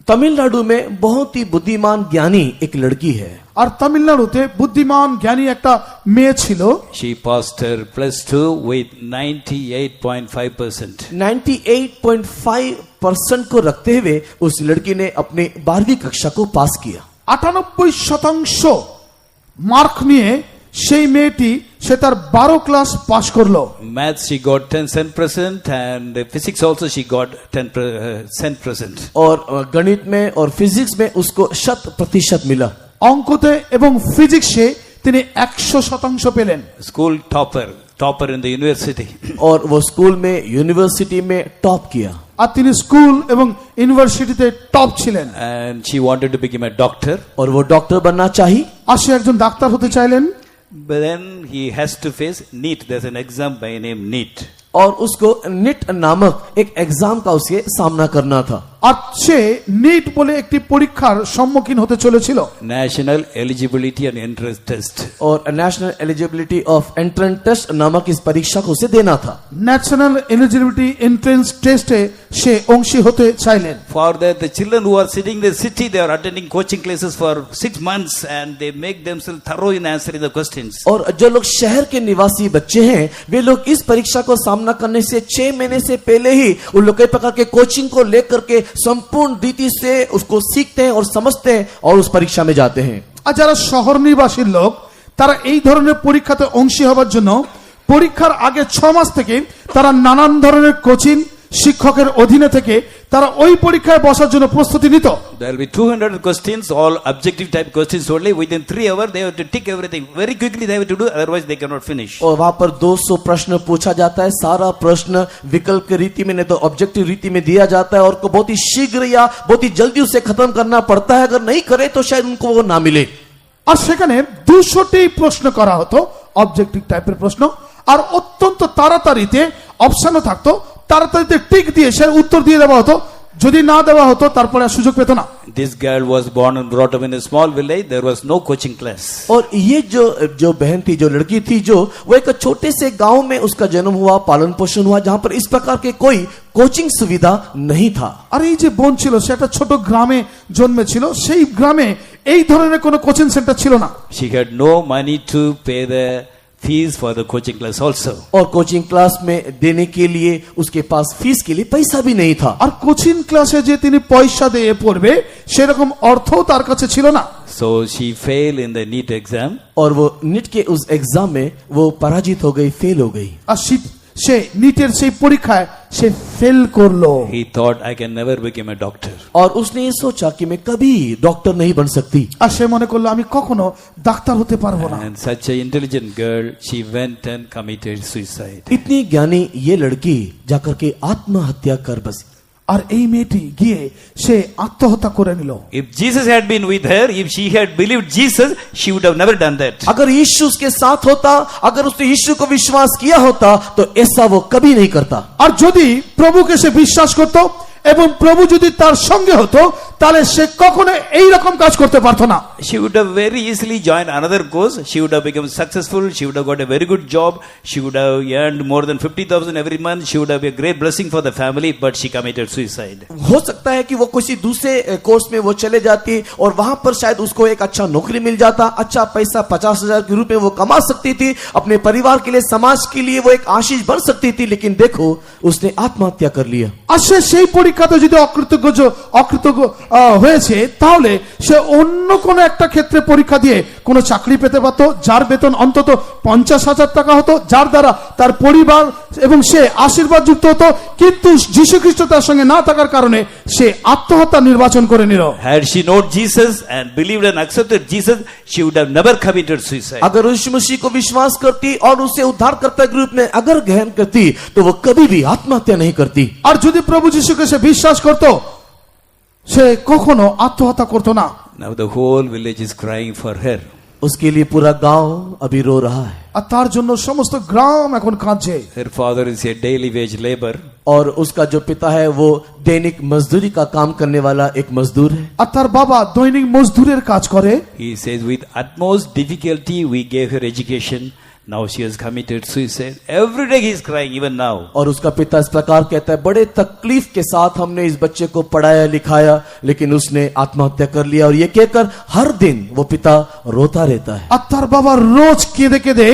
Tamil Nadu में बहुत ही बुद्धिमान ज्ञानी एक लड़की है। আর তামিলনাড়ুতে বুদ্ধিমান জ্ঞানী একটা মেয়ে ছিল। She passed her +2 with 98.5%. 98.5% को रखते हुए उस लड़की ने अपनी 12वीं कक्षा को पास किया। 98% মার্ক নিয়ে সেই মেয়েটি সে তার 12 ক্লাস পাশ করলো। Maths she got 10% and physics also she got 10%. और गणित में और फिजिक्स में उसको 100% मिला। অঙ্কতে এবং ফিজিক্সে তিনি 100% পেলেন। School topper in the university. और वो स्कूल में यूनिवर्सिटी में टॉप किया। আর তিনি স্কুল এবং ইউনিভার্সিটিতে টপ ছিলেন। And she wanted to become a doctor. और वो डॉक्टर बनना चाहिए। আর সে একজন ডাক্তার হতে চাইলেন। But then he has to face NEET. There's an exam by name NEET. और उसको निट नामक एक एग्जाम का उसे सामना करना था। আর সে নিট বলে একটি পরীক্ষার সম্মুখীন হতে চলেছিল। National Eligibility and Entrance Test. और national eligibility of entrance test नामक इस परीक्षा को उसे देना था। ন্যাশনাল এলিজিবিলিটি এন্ট্রান্স টেস্টে সে অংশী হতে চাইলেন। For that, the children who are sitting in the city, they are attending coaching classes for 6 months and they make themselves thorough in answering the questions. और जो लोग शहर के निवासी बच्चे हैं, वे लोग इस परीक्षा को सामना करने से 6 महीने से पहले ही उन लोग कई प्रकार के कोचिंग को लेकर के संपूर्ण रीति से उसको सीखते हैं और समझते हैं और उस परीक्षा में जाते हैं। আর যারা শহর নিবাসী লোক, তারা এই ধরনের পরীক্ষাতে অংশী হবার জন্য পরীক্ষার আগে 6 মাস থেকে তারা নানান ধরনের কোচিং শিক্ষকের অধীনে থেকে তারা ওই পরীক্ষায় বসার জন্য প্রস্তুতি নিত। There will be 200 questions, all objective type questions only. Within 3 hours, they have to tick everything. Very quickly they have to do, otherwise they cannot finish. और वहां पर 200 प्रश्न पूछा जाता है। सारा प्रश्न विकल्प की रीति में नहीं तो ऑब्जेक्टिव रीति में दिया जाता है और को बहुत ही शीघ्र या बहुत ही जल्दी उसे खत्म करना पड़ता है। अगर नहीं करे तो शायद उनको वो ना मिले। আর সেখানে 200টি প্রশ্ন করা হতো, অবজেক্টিভ টাইপের প্রশ্ন। আর অত্যন্ত তাড়াতাড়িতে অপশনও থাকতো, তাড়াতাড়িতে টিক দিয়ে সে উত্তর দিয়ে দেওয়া হতো। যদি না দেওয়া হতো তারপরে আর সুযোগ পেত না। This girl was born and brought up in a small village. There was no coaching class. और ये जो बहन थी, जो लड़की थी, जो वो एक छोटे से गांव में उसका जन्म हुआ, पालन पोषण हुआ, जहां पर इस प्रकार के कोई कोचिंग सुविधा नहीं था। আর এই যে বোন ছিল, সে একটা ছোট গ্রামে জন্মেছিল। সেই গ্রামে এই ধরনের কোনো কোচিং সেন্টার ছিল না। She had no money to pay the fees for the coaching class also. और कोचिंग क्लास में देने के लिए उसके पास फीस के लिए पैसा भी नहीं था। আর কোচিং ক্লাসে যে তিনি পয়সা দিয়ে পড়বে সেরকম অর্থও তার কাছে ছিল না। So she failed in the NEET exam. और वो नीट के उस एग्जाम में वो पराजित हो गई, फेल हो गई। আর সে নিটের সেই পরীক্ষায় সে ফেল করলো। He thought, I can never become a doctor. और उसने ये सोचा कि मैं कभी डॉक्टर नहीं बन सकती। আর সে মনে করলো আমি কখনো ডাক্তার হতে পারবো না। And such an intelligent girl, she went and committed suicide. इतनी ज्ञानी ये लड़की जाकर के आत्महत्या कर बसी। আর এই মেয়েটি গিয়ে সে আত্মহত্যা করে নিল। If Jesus had been with her, if she had believed Jesus, she would have never done that. अगर यीशु उसके साथ होता, अगर उसने यीशु को विश्वास किया होता तो ऐसा वो कभी नहीं करता। আর যদি প্রভুকে সে বিশ্বাস করত এবং প্রভু যদি তার সঙ্গে হতো তাহলে সে কখনো এই রকম কাজ করতে পারতো না। She would have very easily joined another course. She would have become successful. She would have got a very good job. She would have earned more than 50,000 every month. She would have been a great blessing for the family, but she committed suicide. हो सकता है कि वो किसी दूसरे course में वो चले जाती और वहां पर शायद उसको एक अच्छा नौकरी मिल जाता, अच्छा पैसा 50,000 के रूप में वो कमा सकती थी, अपने परिवार के लिए, समाज के लिए वो एक आशीष बन सकती थी। लेकिन देखो, उसने आत्महत्या कर लिया। আর সে সেই পরীক্ষাতে যদি অকৃতজ্ঞ হয়েছে তাহলে সে অন্য কোনো একটা ক্ষেত্রে পরীক্ষা দিয়ে কোনো চাকরি পেতে পারতো, যার বেতন অন্তত 50,000 টাকা হতো, যার দ্বারা তার পরিবার এবং সে আশীর্বাদ যুক্ত হতো। কিন্তু যীশু খ্রিস্ট তার সঙ্গে না থাকার কারণে সে আত্মহত্যা নির্বাচন করে নিল। Had she known Jesus and believed and accepted Jesus, she would have never committed suicide. अगर यीशु मसीह को विश्वास करती और उसे उद्धारकर्ता के रूप में अगर ग्रहण करती तो वो कभी भी आत्महत्या नहीं करती। আর যদি প্রভু যীশুকে সে বিশ্বাস করতো সে কখনো আত্মহত্যা করতো না। Now the whole village is crying for her. उसके लिए पूरा गांव अभी रो रहा है আর তার জন্য সমস্ত গ্রাম এখন কাঁদছে। Her father is a daily wage labor. और उसका जो पिता है वो दैनिक मजदूरी का काम करने वाला एक मजदूर है। আর তার বাবা দৈনিক মজদুরের কাজ করে। He says, with utmost difficulty we gave her education. Now she has committed suicide. Every day he is crying, even now. और उसका पिता इस प्रकार कहता है, बड़े तकलीफ के साथ हमने इस बच्चे को पढ़ाया लिखाया, लेकिन उसने आत्महत्या कर लिया। और ये कहकर हर दिन वो पिता रोता रहता है। আর তার বাবা রোজ কেঁদে কেঁদে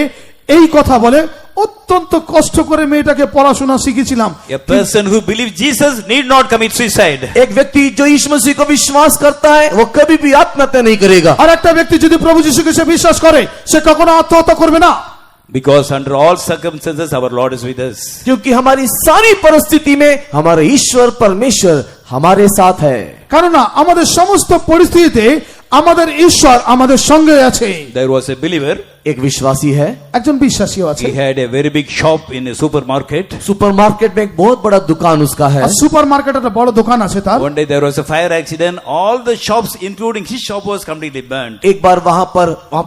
এই কথা বলে, অত্যন্ত কষ্ট করে মেয়েটাকে পড়াশোনা শিখেছিলাম। A person who believes Jesus need not commit suicide. एक व्यक्ति जो यीशु मसीह को विश्वास करता है वो कभी भी आत्महत्या नहीं करेगा। আর একটা ব্যক্তি যদি প্রভু যিশুকে সে বিশ্বাস করে সে কখনো আত্মহত্যা করবে না। Because under all circumstances our Lord is with us. क्योंकि हमारी सारी परिस्थिति में हमारे ईश्वर परमेश्वर हमारे साथ है। কেননা আমাদের সমস্ত পরিস্থিতিতে আমাদের ঈশ্বর আমাদের সঙ্গে আছে। There was a believer. एक विश्वासी है, একজন বিশ্বাসীও আছে। He had a very big shop in a supermarket. Supermarket में एक बहुत बड़ा दुकान उसका है। আর সুপার মার্কেটে একটা বড় দোকান আছে তার। One day there was a fire accident. All the shops including his shop was completely burnt. एक बार वहां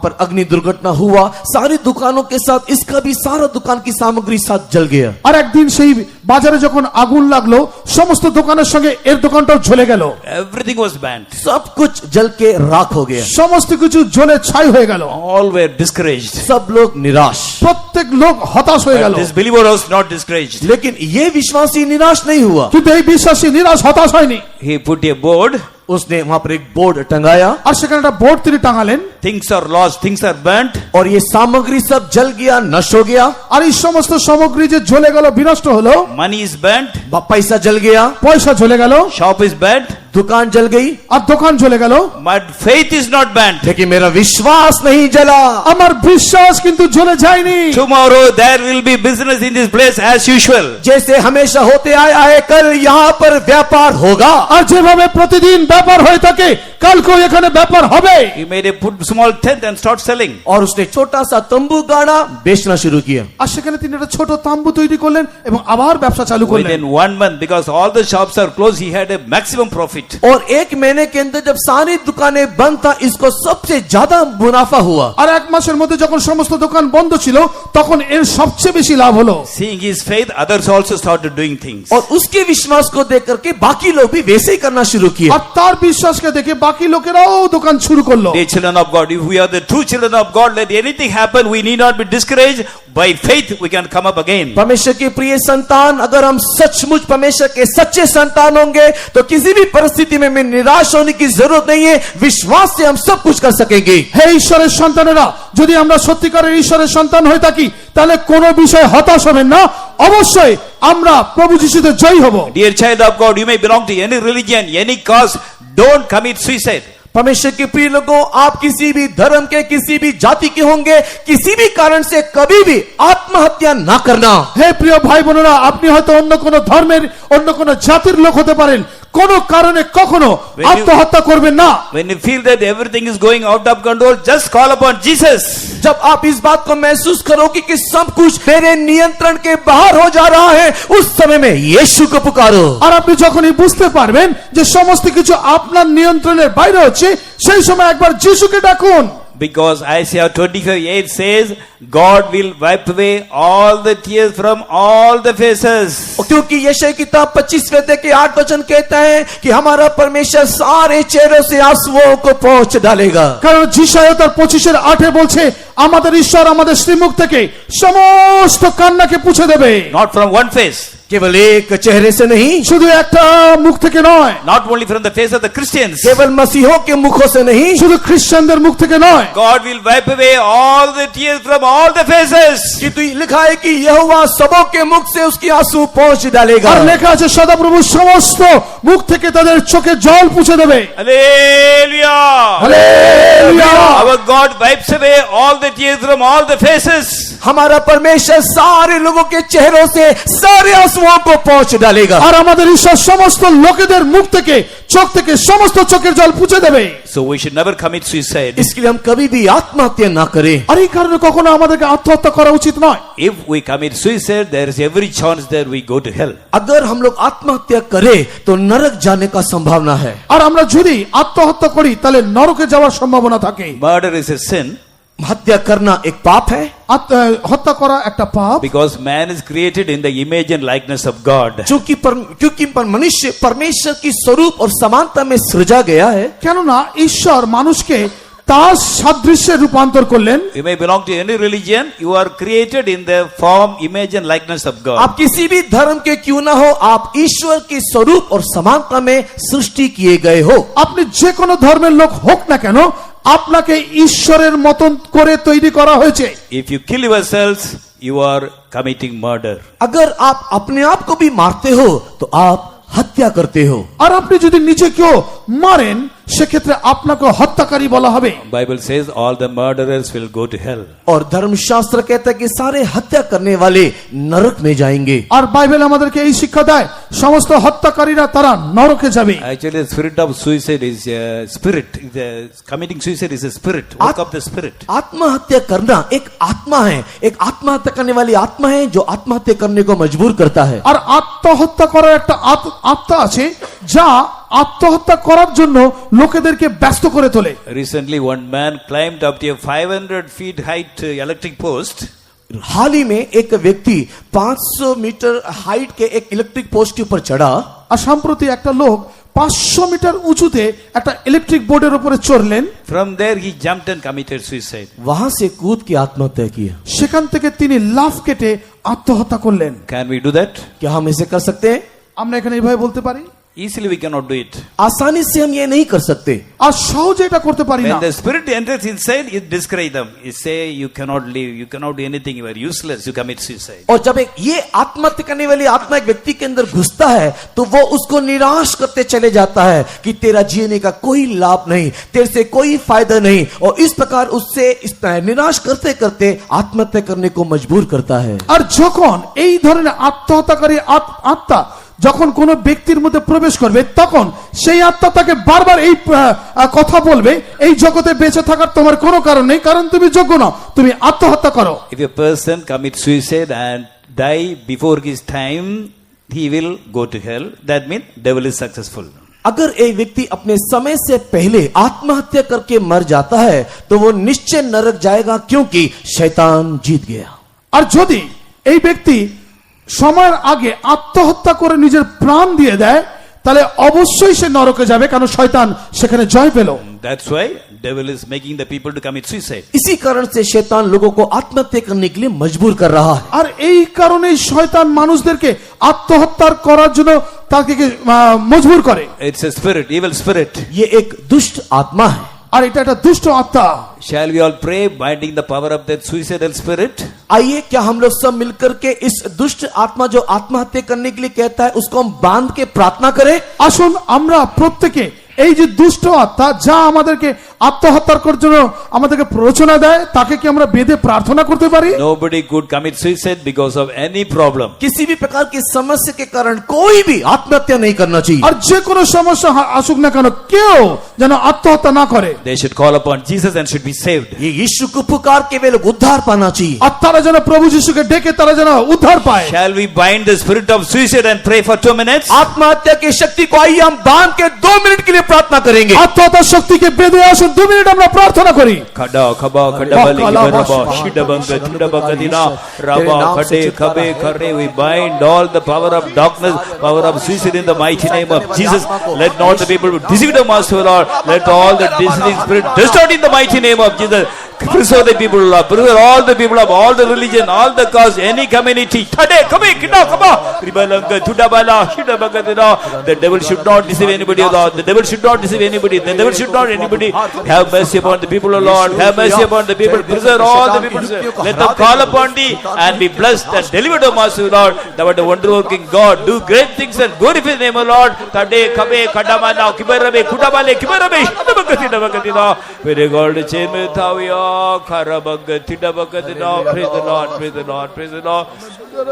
पर अग्नि दुर्घटना हुआ, सारी दुकानों के साथ इसका भी सारा दुकान की सामग्री साथ जल गया। আর একদিন সেই বাজারে যখন আগুন লাগলো সমস্ত দোকানের সঙ্গে এর দোকানটাও জ্বলে গেল। Everything was burnt. सब कुछ जल के राख हो गया। সমস্ত কিছু জ্বলে ছাই হয়ে গেল। All were discouraged. सब लोग निराश। প্রত্যেক লোক হতাশ হয়ে গেল। But this believer was not discouraged. लेकिन ये विश्वासी निराश नहीं हुआ। কিন্তু এই বিশ্বাসী নিরাশ হতাশ হয়নি। He put a board. उसने वहां पर एक बोर्ड टंगाया আর সেখানে একটা বোর্ড তিনি টাঙালেন। Things are lost, things are burnt. और ये सामग्री सब जल गया, नष्ट हो गया। আর এই সমস্ত সামগ্রী যে জ্বলে গেল বিনষ্ট হলো, Money is burnt. पैसा जल गया, পয়সা জ্বলে গেল, Shop is burnt. दुकान जल गई, আর দোকান জ্বলে গেল, But faith is not burnt. लेकिन मेरा विश्वास नहीं जला। আমার বিশ্বাস কিন্তু জ্বলে যায়নি। Tomorrow there will be business in this place as usual. जैसे हमेशा होते आया है, कल यहाँ पर व्यापार होगा। আর যেভাবে প্রতিদিন ব্যাপার হয়ে থাকে কালকেও এখানে ব্যাপার হবে। He made a put small tent and start selling. और उसने छोटा सा तंबू गाड़ा, बेचना शुरू किया। আর সেখানে তিনি একটা ছোট তাম্বু তৈরি করলেন এবং আবার ব্যবসা চালু করলেন। Within 1 month, because all the shops are closed, he had a maximum profit. और एक महीने के अंदर जब सारी दुकानें बंद था, इसको सबसे ज्यादा मुनाफा हुआ। আর এক মাসের মধ্যে যখন সমস্ত দোকান বন্ধ ছিল তখন এর সবচেয়ে বেশি লাভ হলো। Seeing his faith, others also started doing things. और उसके विश्वास को देख करके बाकी लोग भी वैसे ही करना शुरू किया। আর তার বিশ্বাসকে দেখে বাকি লোকেরাও দোকান শুরু করলো। Dear children of God, if we are the true children of God, let anything happen, we need not be discouraged. By faith, we can come up again. परमेश्वर के प्रिय संतान, अगर हम सचमुच परमेश्वर के सच्चे संतान होंगे तो किसी भी परिस्थिति में हमें निराश होने की जरूरत नहीं है। विश्वास से हम सब कुछ कर सकेंगे। হে ঈশ্বরের সন্তানেরা, যদি আমরা সত্যিকারের ঈশ্বরের সন্তান হয়ে থাকি তাহলে কোনো বিষয়ে হতাশ হবেন না। অবশ্যই আমরা প্রভু যিশুতে জয়ী হব। Dear child of God, you may belong to any religion, any cause, don't commit suicide. परमेश्वर के प्रिय लोगों, आप किसी भी धर्म के, किसी भी जाति के होंगे, किसी भी कारण से कभी भी आत्महत्या ना करना। হে প্রিয় ভাই বোনেরা, আপনি হয়তো অন্য কোনো ধর্মের, অন্য কোনো জাতির লোক হতে পারেন, কোনো কারণে কখনো আত্মহত্যা করবেন না। When you feel that everything is going out of control, just call upon Jesus. जब आप इस बात को महसूस करोगे कि सब कुछ मेरे नियंत्रण के बाहर हो जा रहा है, उस समय में यीशु को पुकारो। আর আপনি যখনই বুঝতে পারবেন যে সমস্ত কিছু আপনার নিয়ন্ত্রণের বাইরে হচ্ছে, সেই সময় একবার যিশুকে ডাকুন। Because Isaiah 25:8 says, God will wipe away all the tears from all the faces. क्योंकि यशायाह किताब 25वें अध्याय के 8 वचन कहता है कि हमारा परमेश्वर सारे चेहरों से आंसुओं को पोंछ डालेगा। কারণ যিশায়া তার 25:8 বলছে আমাদের ঈশ্বর আমাদের শ্রীমুখ থেকে সমস্ত কান্নাকে মুছে দেবে। Not from one face. केवल एक चेहरे से नहीं, শুধু একটা মুখ থেকে নয়, Not only from the face of the Christians. केवल मसीहों के मुखों से नहीं, শুধু খ্রিস্টানদের মুখ থেকে নয়। God will wipe away all the tears from all the faces. कि लिखा है कि यहोवा सबों के मुख से उसकी आंसू पोंछ डालेगा। আর লেখা আছে সদাপ্রভু সমস্ত মুখ থেকে তাদের চোখে জল মুছে দেবে। Hallelujah. Hallelujah. Our God wipes away all the tears from all the faces. हमारा परमेश्वर सारे लोगों के चेहरों से सारे आंसुओं को पोंछ डालेगा। আর আমাদের ঈশ্বর সমস্ত লোকেদের মুখ থেকে চোখ থেকে সমস্ত চোখের জল মুছে দেবে। So we should never commit suicide. इसके लिए हम कभी भी आत्महत्या ना करें। আর এই কারণে কখনো আমাদেরকে আত্মহত্যা করা উচিত নয়। If we commit suicide, there is every chance that we go to hell. अगर हम लोग आत्महत्या करें तो नरक जाने का संभावना है। আর আমরা যদি আত্মহত্যা করি তাহলে নরকে যাওয়ার সম্ভাবনা থাকে। Murder is a sin हत्या करना एक पाप है হত্যা করা একটা পাপ, because man is created in the image and likeness of God. क्योंकि मनुष्य परमेश्वर की स्वरूप और समानता में सृजा गया है। কেননা ঈশ্বর মানুষকে তার সাদৃশ্যে রূপান্তর করলেন। You may belong to any religion, you are created in the form, image and likeness of God. आप किसी भी धर्म के क्यों ना हो, आप ईश्वर की स्वरूप और समानता में सृष्टि किए गए हो। আপনি যে কোনো ধর্মের লোক হোক না কেন, আপনাকে ঈশ্বরের মতন করে তৈরি করা হয়েছে। If you kill yourselves, you are committing murder. अगर आप अपने आप को भी मारते हो तो आप हत्या करते हो। আর আপনি যদি নিজেকেও মারেন সেক্ষেত্রে আপনাকে হত্যাকারী বলা হবে। Bible says all the murderers will go to hell. और धर्मशास्त्र कहता है कि सारे हत्या करने वाले नरक में जाएंगे। আর বাইবেল আমাদেরকে এই শিক্ষা দেয় সমস্ত হত্যাকারীরা তারা নরকে যাবে। Actually, the spirit of suicide is a spirit. Committing suicide is a spirit. Work of the spirit. आत्महत्या करना एक आत्मा है, एक आत्महत्या करने वाली आत्मा है जो आत्महत्या करने को मजबूर करता है। আর আত্মহত্যা করার একটা আত্মা আছে যা আত্মহত্যা করার জন্য লোকেদেরকে ব্যস্ত করে তোলে। Recently, one man climbed up to a 500 feet height electric post. हाल ही में एक व्यक्ति 500 मीटर हाइट के एक इलेक्ट्रिक पोस्ट के ऊपर चढ़ा। আর সম্প্রতি একটা লোক 500 মিটার উঁচুতে একটা ইলেকট্রিক বোর্ডের উপরে চড়লেন। From there, he jumped and committed suicide. वहां से कूद के आत्महत्या की। সেখান থেকে তিনি লাফ কেটে আত্মহত্যা করলেন। Can we do that? क्या हम इसे कर सकते हैं? আমরা এখানে এইভাবে বলতে পারি? Easily we cannot do it. आसानी से हम ये नहीं कर सकते। আর সহজে এটা করতে পারি না। When the spirit enters inside, it discourages them. It say you cannot live, you cannot do anything, you are useless, you commit suicide. और जब एक ये आत्महत्या करने वाली आत्मा एक व्यक्ति के अंदर घुसता है तो वो उसको निराश करते चले जाता है कि तेरा जीने का कोई लाभ नहीं, तेरे से कोई फायदा नहीं, और इस प्रकार उससे निराश करते करते आत्महत्या करने को मजबूर करता है। আর যখন এই ধরনের আত্মহত্যাকারী আত্মা যখন কোন ব্যক্তির মধ্যে প্রবেশ করবে তখন সেই আত্মা তাকে বারবার এই কথা বলবে, এই জগতে বেঁচে থাকার তোমার কোনো কারণ নেই, কারণ তুমি যোগ্য নও, তুমি আত্মহত্যা করো। If a person commits suicide and die before his time, he will go to hell. That means devil is successful. अगर एक व्यक्ति अपने समय से पहले आत्महत्या करके मर जाता है तो वो निश्चय नरक जाएगा, क्योंकि शैतान जीत गया। আর যদি এই ব্যক্তি সময়ের আগে আত্মহত্যা করে নিজের প্রাণ দিয়ে দেয় তাহলে অবশ্যই সে নরকে যাবে, কারণ শয়তান সেখানে জয় পেল। That's why devil is making the people to commit suicide. इसी कारण से शैतान लोगों को आत्महत्या करने के लिए मजबूर कर रहा है। আর এই কারণেই শয়তান মানুষদেরকে আত্মহত্যা করার জন্য তাকে মজবুর করে। It's a spirit, evil spirit. ये एक दुष्ट आत्मा है। আর এটা একটা দুষ্ট আত্মা। Shall we all pray, binding the power of that suicidal spirit? आइए क्या हम लोग सब मिलकर के इस दुष्ट आत्मा जो आत्महत्या करने के लिए कहता है उसको हम बांध के प्रार्थना करें। আসুন আমরা প্রত্যেকে এই যে দুষ্ট আত্মা যা আমাদেরকে আত্মহত্যার করার জন্য আমাদেরকে প্ররোচনা দেয় তাকে কি আমরা বেঁধে প্রার্থনা করতে পারি? Nobody could commit suicide because of any problem. किसी भी प्रकार की समस्या के कारण कोई भी आत्महत्या नहीं करना चाहिए। আর যে কোনো সমস্যা আসুক না কেন কেউ যেন আত্মহত্যা না করে। They should call upon Jesus and should be saved. ये यीशु को पुकार के वे लोग उद्धार पाना चाहिए। আর তারা যেন প্রভু যিশুকে ডেকে তারা যেন উদ্ধার পায়। Shall we bind the spirit of suicide and pray for 2 minutes? आत्महत्या की शक्ति को आइए हम बांध के 2 मिनट के लिए प्रार्थना करेंगे। আত্মহত্যার শক্তিকে বেঁধে আসুন 2 মিনিট আমরা প্রার্থনা করি। Khada khaba khadabali gibaraba shidabanga thudabakadina raba khade khabe khare. We bind all the power of darkness, power of suicide in the mighty name of Jesus. Let not the people deceive the master, Lord. Let all the deceiving spirit destroyed in the mighty name of Jesus. Preserve the people, Lord. Preserve all the people of all the religion, all the cause, any community. Today, come in, come on. Ribalanga, Tudabala, Shidabagadina. The devil should not deceive anybody, Lord. The devil should not deceive anybody. The devil should not anybody. Have mercy upon the people, O Lord. Have mercy upon the people. Preserve all the people. Let them call upon thee and be blessed and delivered, O Master, Lord. Thou art a wonder working God. Do great things and glorify the name, O Lord. Today, come in, Kadamana, Kibarabe, Kudabale, Kibarabe, Shidabagadina. Very God, Chemetawiya. Karabanga, Tidabagadina. Praise the Lord, praise the Lord, praise the Lord.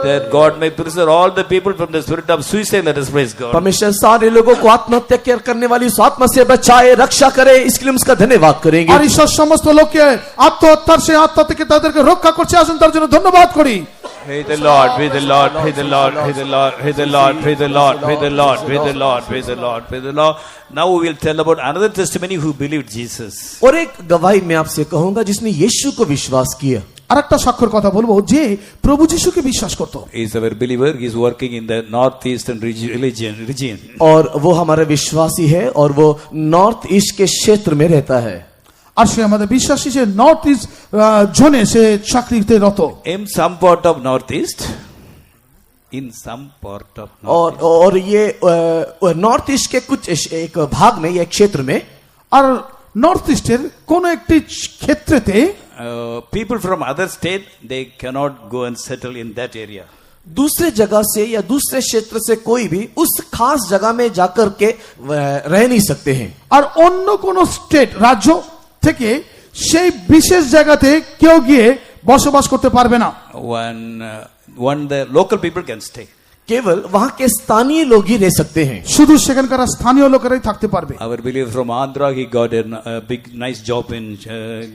That God may preserve all the people from the spirit of suicide. Let us praise God. परमेश्वर सारे लोगों को आत्महत्या करने वाली उस आत्मा से बचाए, रक्षा करे, इसके लिए हम उसका धन्यवाद करेंगे। আর ঈশ্বর সমস্ত লোককে আত্মহত্যার সেই আত্মা থেকে তাদেরকে রক্ষা করছে, আসুন তার জন্য ধন্যবাদ করি। Praise the Lord, praise the Lord, praise the Lord, praise the Lord, praise the Lord, praise the Lord, praise the Lord, praise the Lord, praise the Lord, praise the Lord. Now we will tell about another testimony who believed Jesus. और एक गवाही मैं आपसे कहूंगा जिसने यीशु को विश्वास किया। আরেকটা সাক্ষ্যর কথা বলবো যে প্রভু যিশুকে বিশ্বাস করত। He is our believer. He is working in the northeastern region. और वो हमारा विश्वासी है और वो नॉर्थ ईस्ट के क्षेत्र में रहता है। আর সে আমাদের বিশ্বাসী, সে নর্থ ইস্ট জোনে সে চাকরিতে রত। In some part of northeast. In some part of northeast. और ये नॉर्थ ईस्ट के कुछ एक भाग में, एक क्षेत्र में, আর নর্থ ইস্টের কোন একটি ক্ষেত্রেতে people from other state, they cannot go and settle in that area. दूसरे जगह से या दूसरे क्षेत्र से कोई भी उस खास जगह में जाकर के रह नहीं सकते हैं। আর অন্য কোন স্টেট রাজ্য থেকে সেই বিশেষ জায়গাতে কেউ গিয়ে বসবাস করতে পারবে না। One the local people can stay. केवल वहां के स्थानीय लोग ही रह सकते हैं। শুধু সেখানকার স্থানীয় লোকেরাই থাকতে পারবে। Our believer from Andhra, he got a big nice job in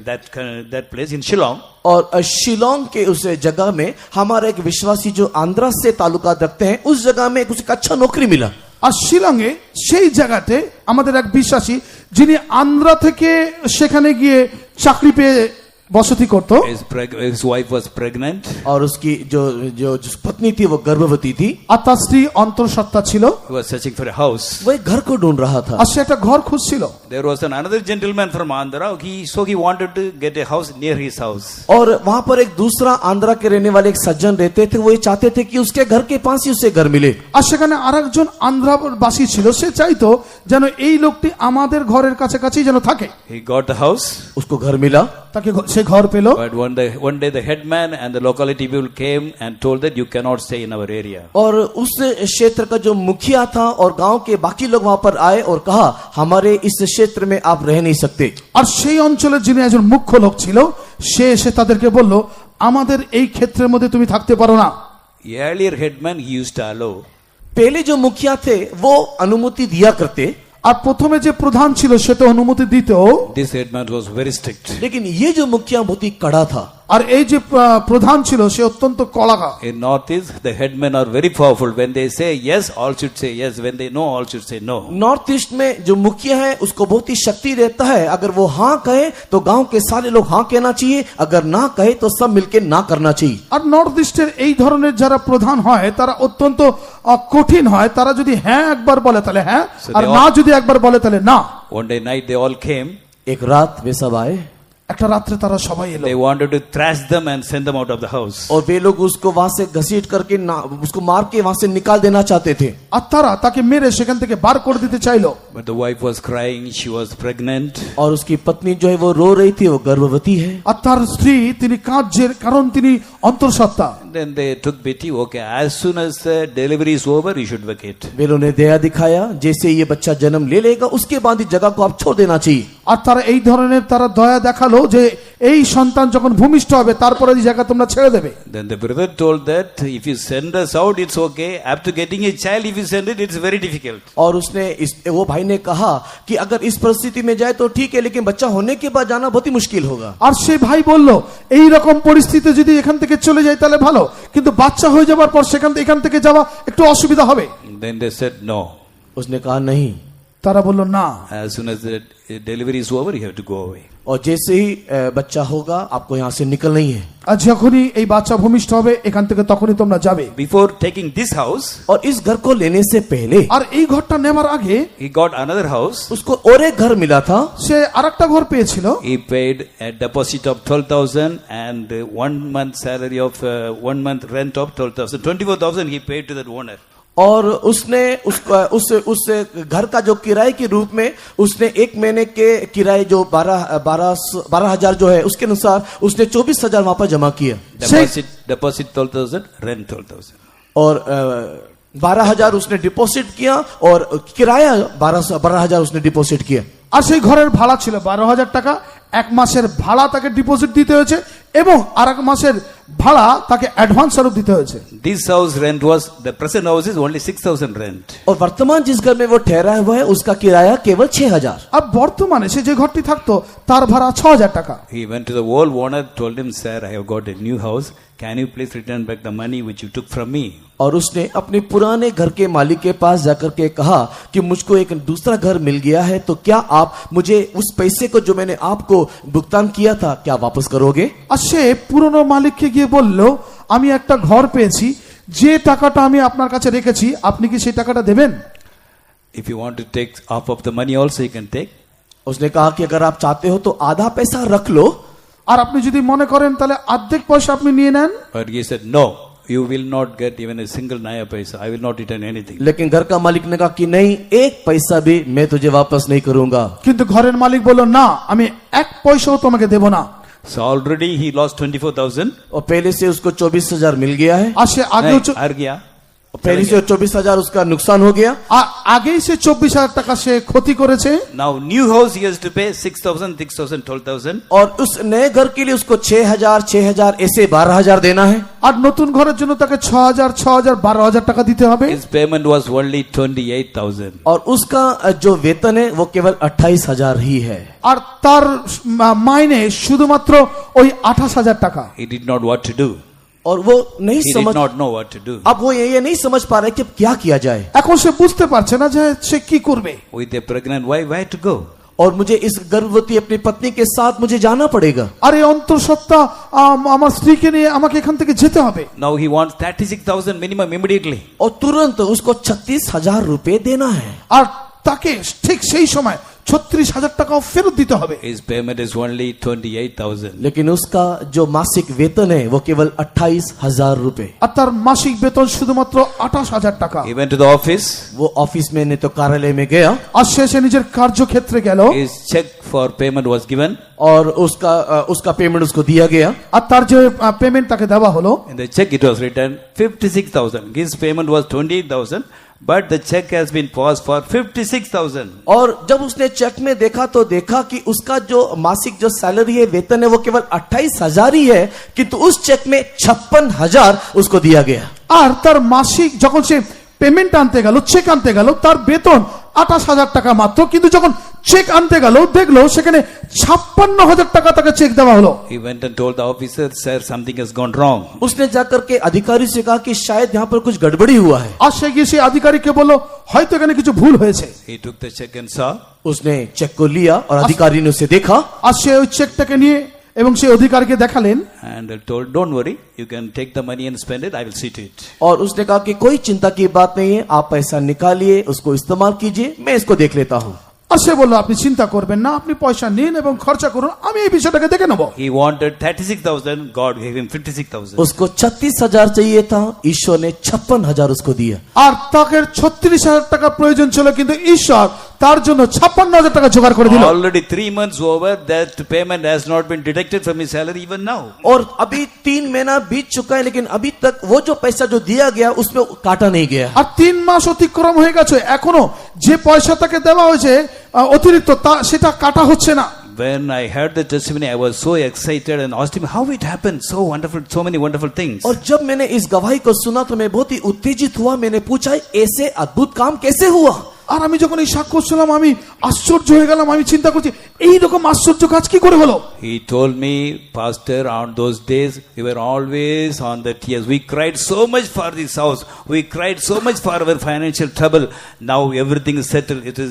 that place in Shillong. और शिलोंग के उस जगह में हमारा एक विश्वासी जो आंध्रा से ताल्लुकात रखते हैं, उस जगह में कुछ अच्छा नौकरी मिला। আর শিলংয়ে সেই জায়গাতে আমাদের এক বিশ্বাসী যিনি আন্ধ্রা থেকে সেখানে গিয়ে চাকরি পেয়ে বসতি করত। His wife was pregnant. और उसकी जो पत्नी थी वो गर्भवती थी। আর তার স্ত্রী অন্তঃসত্ত্বা ছিল। He was searching for a house. वो एक घर को ढूंढ रहा था। আর সে একটা ঘর খুঁজছিল। There was another gentleman from Andhra. He wanted to get a house near his house. और वहां पर एक दूसरा आंध्रा के रहने वाले एक सज्जन रहते थे, वो ये चाहते थे कि उसके घर के पास ही उसे घर मिले। আর সেখানে আরেকজন আন্ধ্রাবাসী ছিল, সে চাইতো যেন এই লোকটি আমাদের ঘরের কাছাকাছি যেন থাকে। He got the house. उसको घर मिला। তাকে সে ঘর পেল। But one day the headman and the locality people came and told that you cannot stay in our area. और उस क्षेत्र का जो मुखिया था और गांव के बाकी लोग वहां पर आए और कहा हमारे इस क्षेत्र में आप रह नहीं सकते। আর সেই অঞ্চলের যিনি একজন মুখ্য লোক ছিল, সে এসে তাদেরকে বলল আমাদের এই ক্ষেত্রের মধ্যে তুমি থাকতে পারো না। Earlier headman he used to allow. पहले जो मुखिया थे वो अनुमति दिया करते। আর প্রথমে যে প্রধান ছিল সে তো অনুমতি দিত। This headman was very strict. लेकिन ये जो मुखिया बहुत ही कड़ा था। আর এই যে প্রধান ছিল সে অত্যন্ত কড়া। In northeast the headmen are very powerful. When they say yes, all should say yes. When they no, all should say no. North east में जो मुखिया है उसको बहुत ही शक्ति रहता है। अगर वो हाँ कहे तो गांव के सारे लोग हाँ कहना चाहिए, अगर ना कहे तो सब मिलके ना करना चाहिए। আর নর্থ ইস্টের এই ধরনের যারা প্রধান হয় তারা অত্যন্ত কঠিন হয়। তারা যদি হ্যাঁ একবার বলে তাহলে হ্যাঁ, আর না যদি একবার বলে তাহলে না। One day night they all came. एक रात वे सब आए। একটা রাত্রে তারা সবাই এলো। They wanted to thrash them and send them out of the house. और वे लोग उसको वहां से घसीट करके उसको मार के वहां से निकाल देना चाहते थे। আর তারা তাকে মেরে সেখান থেকে বার করে দিতে চাইলো। But the wife was crying. She was pregnant. और उसकी पत्नी जो है वो रो रही थी, वो गर्भवती है। আর তার স্ত্রী তিনি কাঁদছেন কারণ তিনি অন্তঃসত্ত্বা। Then they took pity. Okay, as soon as the delivery is over, you should vacate. वे लोगों ने दया दिखाया, जैसे ये बच्चा जन्म ले लेगा उसके बाद इस जगह को आप छोड़ देना चाहिए। আর তারা এই ধরনের তারা দয়া দেখালো যে এই সন্তান যখন ভূমিষ্ঠ হবে তারপরে এই জায়গা তোমরা ছেড়ে দেবে। Then the brother told that if you send us out, it's okay. After getting a child, if you send it, it's very difficult. और उसने वो भाई ने कहा कि अगर इस परिस्थिति में जाए तो ठीक है, लेकिन बच्चा होने के बाद जाना बहुत ही मुश्किल होगा। আর সেই ভাই বলল এই রকম পরিস্থিতিতে যদি এখান থেকে চলে যায় তাহলে ভালো, কিন্তু বাচ্চা হয়ে যাবার পর এখান থেকে যাওয়া একটু অসুবিধা হবে। Then they said no. उसने कहा नहीं। তারা বলল না, As soon as the delivery is over, you have to go away. और जैसे ही बच्चा होगा आपको यहाँ से निकलना ही है। আর যখনই এই বাচ্চা ভূমিষ্ঠ হবে এখান থেকে তখনই তোমরা যাবে। Before taking this house, और इस घर को लेने से पहले আর এই ঘরটা নেবার আগে he got another house. उसको और एक घर मिला था। সে আরেকটা ঘর পেয়েছিল। He paid a deposit of 12,000 and 1 month salary of 1 month rent of 12,000. 24,000 he paid to that owner. और उसने उस घर का जो किराए के रूप में उसने एक महीने के किराए जो 12,000 जो है उसके अनुसार उसने 24,000 वहां पर जमा किया। Deposit 12,000, rent 12,000. और 12,000 उसने डिपॉजिट किया और किराया 12,000 उसने डिपॉजिट किया। আর সেই ঘরের ভাড়া ছিল 12,000 টাকা, এক মাসের ভাড়া তাকে ডিপোজিট দিতে হয়েছে এবং আর এক মাসের ভাড়া তাকে অ্যাডভান্স স্বরূপ দিতে হয়েছে। This house rent was, the present house is only 6,000 rent. और वर्तमान जिस घर में वो ठहरा हुआ है उसका किराया केवल 6,000। আর বর্তমানে সে যে ঘরটি থাকতো তার ভাড়া 6,000 টাকা। He went to the old owner, told him, sir, I have got a new house. Can you please return back the money which you took from me? और उसने अपने पुराने घर के मालिक के पास जाकर के कहा कि मुझको एक दूसरा घर मिल गया है, तो क्या आप मुझे उस पैसे को जो मैंने आपको भुगतान किया था क्या वापस करोगे? আর সে পুরনো মালিককে গিয়ে বলল, আমি একটা ঘর পেয়েছি, যে টাকাটা আমি আপনার কাছে রেখেছি আপনি কি সেই টাকাটা দেবেন? If you want to take half of the money also, you can take. उसने कहा कि अगर आप चाहते हो तो आधा पैसा रख लो, আর আপনি যদি মনে করেন তাহলে অর্ধেক পয়সা আপনি নিয়ে নেন। But he said, no, you will not get even a single naya paisa. I will not return anything. लेकिन घर का मालिक ने कहा कि नहीं, एक पैसा भी मैं तुझे वापस नहीं करूंगा। কিন্তু ঘরের মালিক বলল, না আমি এক পয়সাও তোমাকে দেব না। So already he lost 24,000. और पहले से उसको 24,000 मिल गया है, আর সে আগেও नहीं, हार गया. पहले से 24,000 उसका नुकसान हो गया। আগেই সে 24,000 টাকা সে ক্ষতি করেছে। Now new house he has to pay 6,000, 6,000, 12,000. और उस नए घर के लिए उसको 6,000 ऐसे 12,000 देना है। আর নতুন ঘরের জন্য তাকে 6,000 12,000 টাকা দিতে হবে। His payment was only 28,000. और उसका जो वेतन है वो केवल 28,000 ही है। আর তার মাইনে শুধুমাত্র ওই 28,000 টাকা। He did not what to do. और वो नहीं He did समझ, not know what to do. अब वो ये नहीं समझ पा रहे कि अब क्या किया जाए। এখন সে বুঝতে পারছে না যে সে কি করবে। With a pregnant wife, where to go? और मुझे इस गर्भवती अपनी पत्नी के साथ मुझे जाना पड़ेगा। আর এই অন্তঃসত্ত্বা আমার স্ত্রীকে নিয়ে আমাকে এখান থেকে যেতে হবে। Now he wants 36,000 minimum immediately. और तुरंत उसको 36,000 रुपए देना है। আর তাকে ঠিক সেই সময় 36,000 টাকাও ফেরত দিতে হবে। His payment is only 28,000. लेकिन उसका जो मासिक वेतन है वो केवल 28,000 रुपए। আর তার মাসিক বেতন শুধুমাত্র 28,000 টাকা। He went to the office. वो ऑफिस में नहीं तो कार्यालय में गया আর সে নিজের কার্যক্ষেত্রে গেল। His check for payment was given. और उसका पेमेंट उसको दिया गया। আর তার যে পেমেন্ট তাকে দেওয়া হলো, In the check it was written 56,000. His payment was 28,000. But the check has been paused for 56,000. और जब उसने चेक में देखा तो देखा कि उसका जो मासिक जो सैलरी है, वेतन है, वो केवल 28,000 ही है, किंतु उस चेक में 56,000 उसको दिया गया। আর তার মাসিক যখন সে পেমেন্ট আনতে গেল, চেক আনতে গেল, তার বেতন 28,000 টাকা মাত্র, কিন্তু যখন চেক আনতে গেল দেখলো সেখানে 56,000 টাকা তাকে চেক দেওয়া হলো। He went and told the officer, sir, something has gone wrong. उसने जाकर के अधिकारी से कहा कि शायद यहाँ पर कुछ गड़बड़ी हुआ है। আর সে গিয়ে সেই আধিকারিককে বলল, হয়তো এখানে কিছু ভুল হয়েছে। He took the check and saw. उसने चेक को लिया और अधिकारी ने उसे देखा আর সে ওই চেকটাকে নিয়ে এবং সেই অধিকারীকে দেখালেন। And told, don't worry, you can take the money and spend it, I will see to it. और उसने कहा कि कोई चिंता की बात नहीं है, आप पैसा निकालिए, उसको इस्तेमाल कीजिए, मैं इसको देख लेता हूँ। আর সে বলল, আপনি চিন্তা করবেন না, আপনি পয়সা নিন এবং খরচা করুন, আমি এই বিষয়টাকে দেখে নেব। He wanted 36,000, God gave him 56,000. उसको 36,000 चाहिए था, ईश्वर ने 56,000 उसको दिया। আর তাকে 36,000 টাকা প্রয়োজন ছিল, কিন্তু ঈশ্বর তার জন্য 56,000 টাকা জোগাড় করে দিল। Already 3 months over, that payment has not been deducted from his salary even now. और अभी 3 महीना बीत चुका है, लेकिन अभी तक वो जो पैसा जो दिया गया उसमें काटा नहीं गया। আর 3 মাস অতিক্রম হয়ে গেছে, এখনো যে পয়সা তাকে দেওয়া হয়েছে অতিরিক্ত, সেটা কাটা হচ্ছে না। When I heard the testimony, I was so excited and asked him how it happened. So wonderful, so many wonderful things. और जब मैंने इस गवाही को सुना तो मैं बहुत ही उत्तेजित हुआ। मैंने पूछा, ऐसे अद्भुत काम कैसे हुआ? আর আমি যখন এই সাক্ষ্য শুনলাম আমি আশ্চর্য হয়ে গেলাম। আমি চিন্তা করছি এই রকম আশ্চর্য কাজ কি করে হলো। He told me, Pastor, on those days we were always on the tears. We cried so much for this house. We cried so much for our financial trouble. Now everything is settled. It is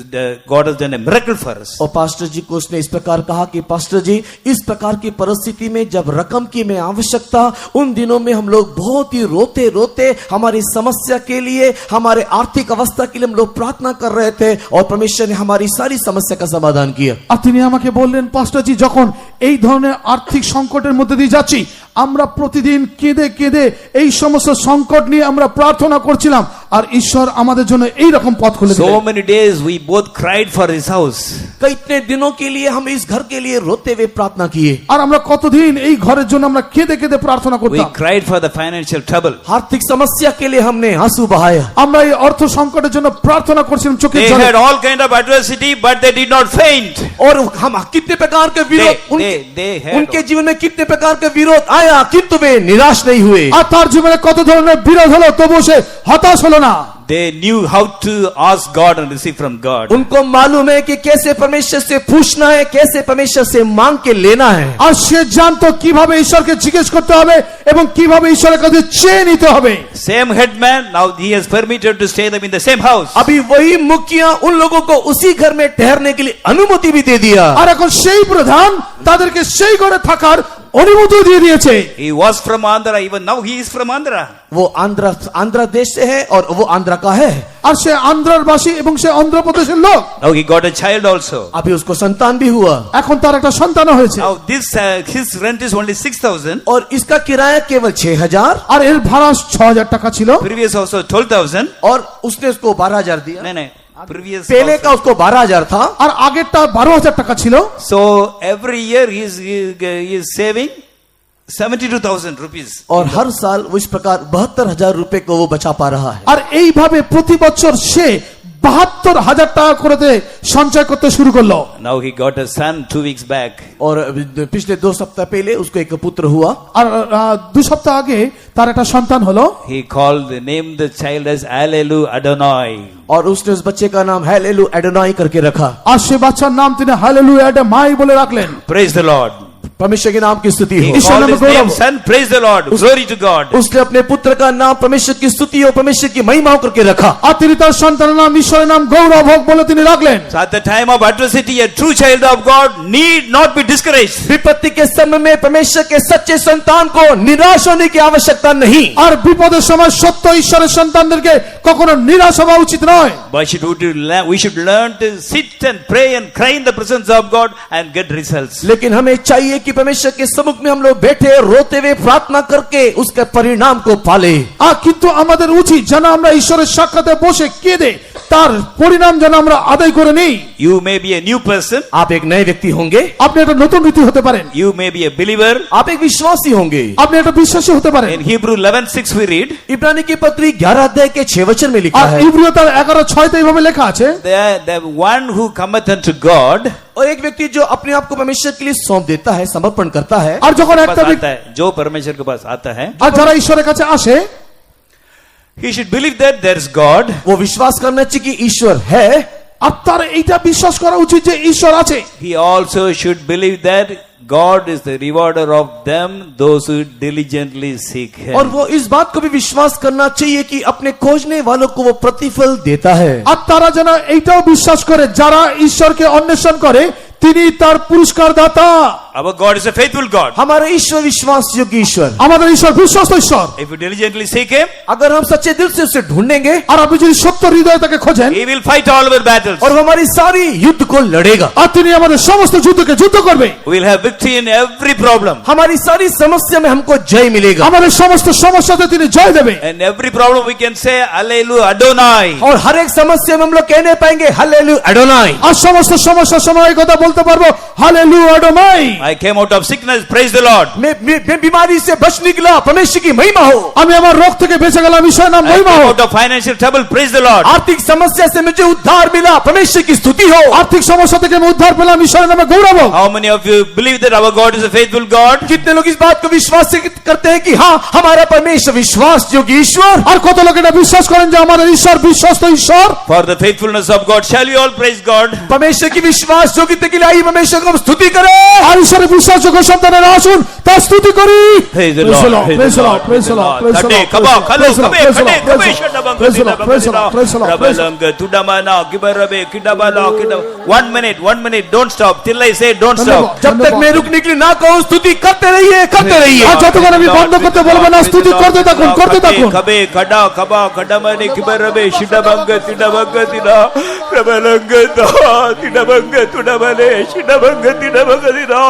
God has done a miracle for us. और pastor जी को उसने इस प्रकार कहा कि pastor जी, इस प्रकार की परिस्थिति में जब रकम की में आवश्यकता, उन दिनों में हम लोग बहुत ही रोते रोते हमारी समस्या के लिए, हमारे आर्थिक अवस्था के लिए हम लोग प्रार्थना कर रहे थे, और परमेश्वर ने हमारी सारी समस्या का समाधान किया। আর তিনি আমাকে বললেন, পাস্টরজি, যখন এই ধরনের আর্থিক সংকটের মধ্যে দিয়ে যাচ্ছি, আমরা প্রতিদিন কেঁদে কেঁদে এই সমস্ত সংকট নিয়ে আমরা প্রার্থনা করছিলাম, আর ঈশ্বর আমাদের জন্য এই রকম পথ খুলে So দিলেন। many days we both cried for his house. कई इतने दिनों के लिए हम इस घर के लिए रोते हुए प्रार्थना किए। আর আমরা কতদিন এই ঘরের জন্য আমরা কেঁদে কেঁদে প্রার্থনা We করতাম। cried for the financial trouble. आर्थिक समस्या के लिए हमने आंसू बहाया। আমরা এই অর্থ সংকটের জন্য প্রার্থনা করছিলাম চোখের They জলে। had all kind of adversity, but they did not faint. और हम कितने प्रकार के विरोध they had उनके जीवन में कितने प्रकार के विरोध आया, किंतु वे निराश नहीं हुए। আর তার জীবনে কত ধরনের বিরোধ হলো, তবুও সে হতাশ হলো না। They knew how to ask God and receive from God. उनको मालूम है कि कैसे परमेश्वर से पूछना है, कैसे परमेश्वर से मांग के लेना है। আর সে জানতো কিভাবে ঈশ্বরকে জিজ্ঞেস করতে হবে এবং কিভাবে ঈশ্বরের কাছে চেয়ে নিতে হবে। Same headman, now he has permitted to stay them in the same house. अभी वही मुखिया उन लोगों को उसी घर में ठहरने के लिए अनुमति भी दे दिया। আর এখন সেই প্রধান তাদেরকে সেই ঘরে থাকার অনুমতি দিয়ে দিয়েছে। He was from Andhra, even now he is from Andhra. वो आंध्र देश से है और वो आंध्र का है। আর সে আন্ধ্রার বাসী এবং সে অন্ধ্রপ্রদেশের লোক। Now he got a child also. अभी उसको संतान भी हुआ এখন তার একটা সন্তানও হয়েছে। Now this his rent is only 6,000. और इसका किराया केवल 6,000 আর এর ভাড়া 6,000 টাকা ছিল। Previous also 12,000. और उसने उसको 12,000 दिया। No. Previous पहले also. का उसको 12,000 था। আর আগেরটা 12,000 টাকা ছিল। So every year he is saving 72,000 rupees. और हर साल वो इस प्रकार 72,000 रुपए को वो बचा पा रहा है। আর এইভাবে প্রতি বছর সে 72,000 টাকা করে সঞ্চয় করতে শুরু করলো। Now he got a son 2 weeks back. और पिछले 2 सप्ताह पहले उसको एक पुत्र हुआ। আর 2 সপ্তাহ আগে তার একটা সন্তান হলো। He called named the child as Alelu Adonai. और उसने उस बच्चे का नाम हेलेलु एडोनाई करके रखा। আর সে বাচ্চার নাম তিনি হালেলুয়া মাই বলে রাখলেন। Praise the Lord. परमेश्वर के नाम की स्तुति He हो। called his name son. Praise the Lord. Glory to God. उसने अपने पुत्र का नाम परमेश्वर की स्तुति और परमेश्वर की महिमा करके रखा। আর তিনি তার সন্তানের নাম ঈশ্বরের নাম গৌরব হোক বলে তিনি রাখলেন। So at the time of adversity, a true child of God need not be discouraged. विपत्ति के समय में परमेश्वर के सच्चे संतान को निराश होने की आवश्यकता नहीं। আর বিপদের সময় সত্য ঈশ্বরের সন্তানদেরকে কখনো নিরাশ হওয়া উচিত নয়। But we should learn to sit and pray and cry in the presence of God and get results. लेकिन हमें चाहिए कि परमेश्वर के सम्मुख में हम लोग बैठे रोते हुए प्रार्थना करके उसके परिणाम को पाले। আর কিন্তু আমাদের উচিত যেন আমরা ঈশ্বরের সাক্ষাতে বসে কেঁদে তার পরিণাম যেন আমরা আদায় করে নিই। You may be a new person. आप एक नए व्यक्ति होंगे, আপনি একটা নতুন রীতি হতে পারেন, You may be a believer. आप एक विश्वासी होंगे। আপনি একটা বিশ্বাসী হতে পারেন। In Hebrew 11:6 we read, इब्रानी की पत्री 11 अध्याय के 6 वचन में लिखा আর है। ইব্রিয় তার 11:6 এইভাবে লেখা আছে, the one who cometh unto God और एक व्यक्ति जो अपने आप को परमेश्वर के लिए सौंप देता है, समर्पण करता है, আর যখন पास একটা आता है, जो परमेश्वर के पास आता है, আর যারা ঈশ্বরের কাছে আসে he should believe that there is God. वो विश्वास करना चाहिए कि ईश्वर है। আর তার এইটা বিশ্বাস করা উচিত যে ঈশ্বর আছে। He also should believe that God is the rewarder of them, those who diligently seek Him. और वो इस बात को भी विश्वास करना चाहिए कि अपने खोजने वालों को वो प्रतिफल देता है। আর তারা যেন এইটাও বিশ্বাস করে যারা ঈশ্বরকে অন্বেষণ করে তিনি তার পুরস্কার দাতা। Our God is a faithful God. हमारा ईश्वर विश्वास योग्य ईश्वर। আমাদের ঈশ্বর বিশ্বস্ত ঈশ্বর। If you diligently seek Him, अगर हम सच्चे दिल से उसे ढूंढेंगे আর আপনি যদি সত্য হৃদয়ে তাকে খোঁজেন He will fight all our battles. और वो हमारी सारी युद्ध को लड़ेगा। আর তিনি আমাদের সমস্ত যুদ্ধকে যুদ্ধ করবে। We will have victory in every problem. हमारी सारी समस्या में हमको जय मिलेगा। আমাদের সমস্ত সমস্যাতে তিনি জয় দেবে। And every problem we can say, Alleluia Adonai. और हर एक समस्या में हम लोग कहने पाएंगे हालेलुया एडोनाई। আর সমস্ত সমস্যার সময় এই কথা বলতে পারবো hallelujah আডোনাই। I came out of sickness, praise the Lord. मैं बीमारी से बच निकला, परमेश्वर की महिमा हो। আমি আমার রোগ থেকে বেঁচে গেলাম, ঈশ্বরের নাম I মহিমা came হোক। out of financial trouble, praise the Lord. आर्थिक समस्या से मुझे उद्धार मिला, परमेश्वर की स्तुति हो। আর্থিক সমস্যা থেকে আমি উদ্ধার পেলাম, ঈশ্বরের নামে গৌরব হোক। How many of you believe that our God is a faithful God? कितने लोग इस बात को विश्वास से करते हैं कि हाँ हमारा परमेश्वर विश्वास योग्य ईश्वर। আর কত লোক এটা বিশ্বাস করেন যে আমাদের ঈশ্বর বিশ্বস্ত ঈশ্বর। For the faithfulness of God, shall you all praise God? परमेश्वर की विश्वास योग्यता के लिए आइए परमेश्वर को हम स्तुति करें। আর ঈশ্বরের বিশ্বাসযোগ্য সন্তানেরা আসুন তার স্তুতি করি। Praise the Praise the Lord, Lord, praise the Lord, praise the Lord, praise the Kade, Lord, kaba, praise kalo, the Lord, kabe, praise the kade, Lord, kabe, praise the shadabang, Lord, praise the kadina, Lord, praise the Lord, praise the Lord, praise the Lord. Rabalanga, tudamana, kibarabe, kidabala, kidab. 1 minute, don't stop. Till I say don't stop. जब तक मैं रुकने के लिए ना कहूँ स्तुति करते रहिए, करते रहिए। আর যতক্ষণ আমি বন্ধ করতে বলবো না স্তুতি করতে থাকুন, করতে থাকুন। Kabe, kada, kaba, kadamane, kibarabe, shidabanga, tidabanga, tina, rabalanga, da, tidabanga, tudamane, shidabanga, tidabanga, tina.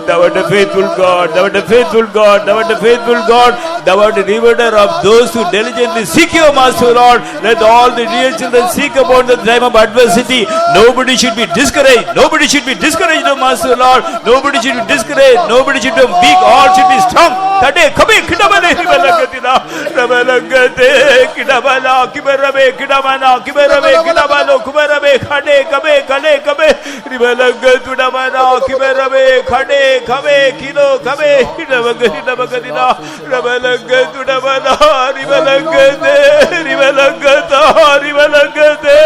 Thou art a faithful God. Thou art a faithful God. Thou art a faithful God. Thou art a rewarder of those who diligently seek your Master, Lord. Let all the dear children seek upon the time of adversity. Nobody should be discouraged. Nobody should be discouraged, O Master, Lord. Nobody should be discouraged. Nobody should be weak. All should be strong. Tade kabe kidabale ribalagatina. Rabalagate kidabala kibarabe kidamana kibarabe kidabalo kubarabe khade kabe kale kabe ribalagatunamana kibarabe khade kabe kilo kabe kidabagatina rabalagatunamana ribalagate ribalagata ribalagate.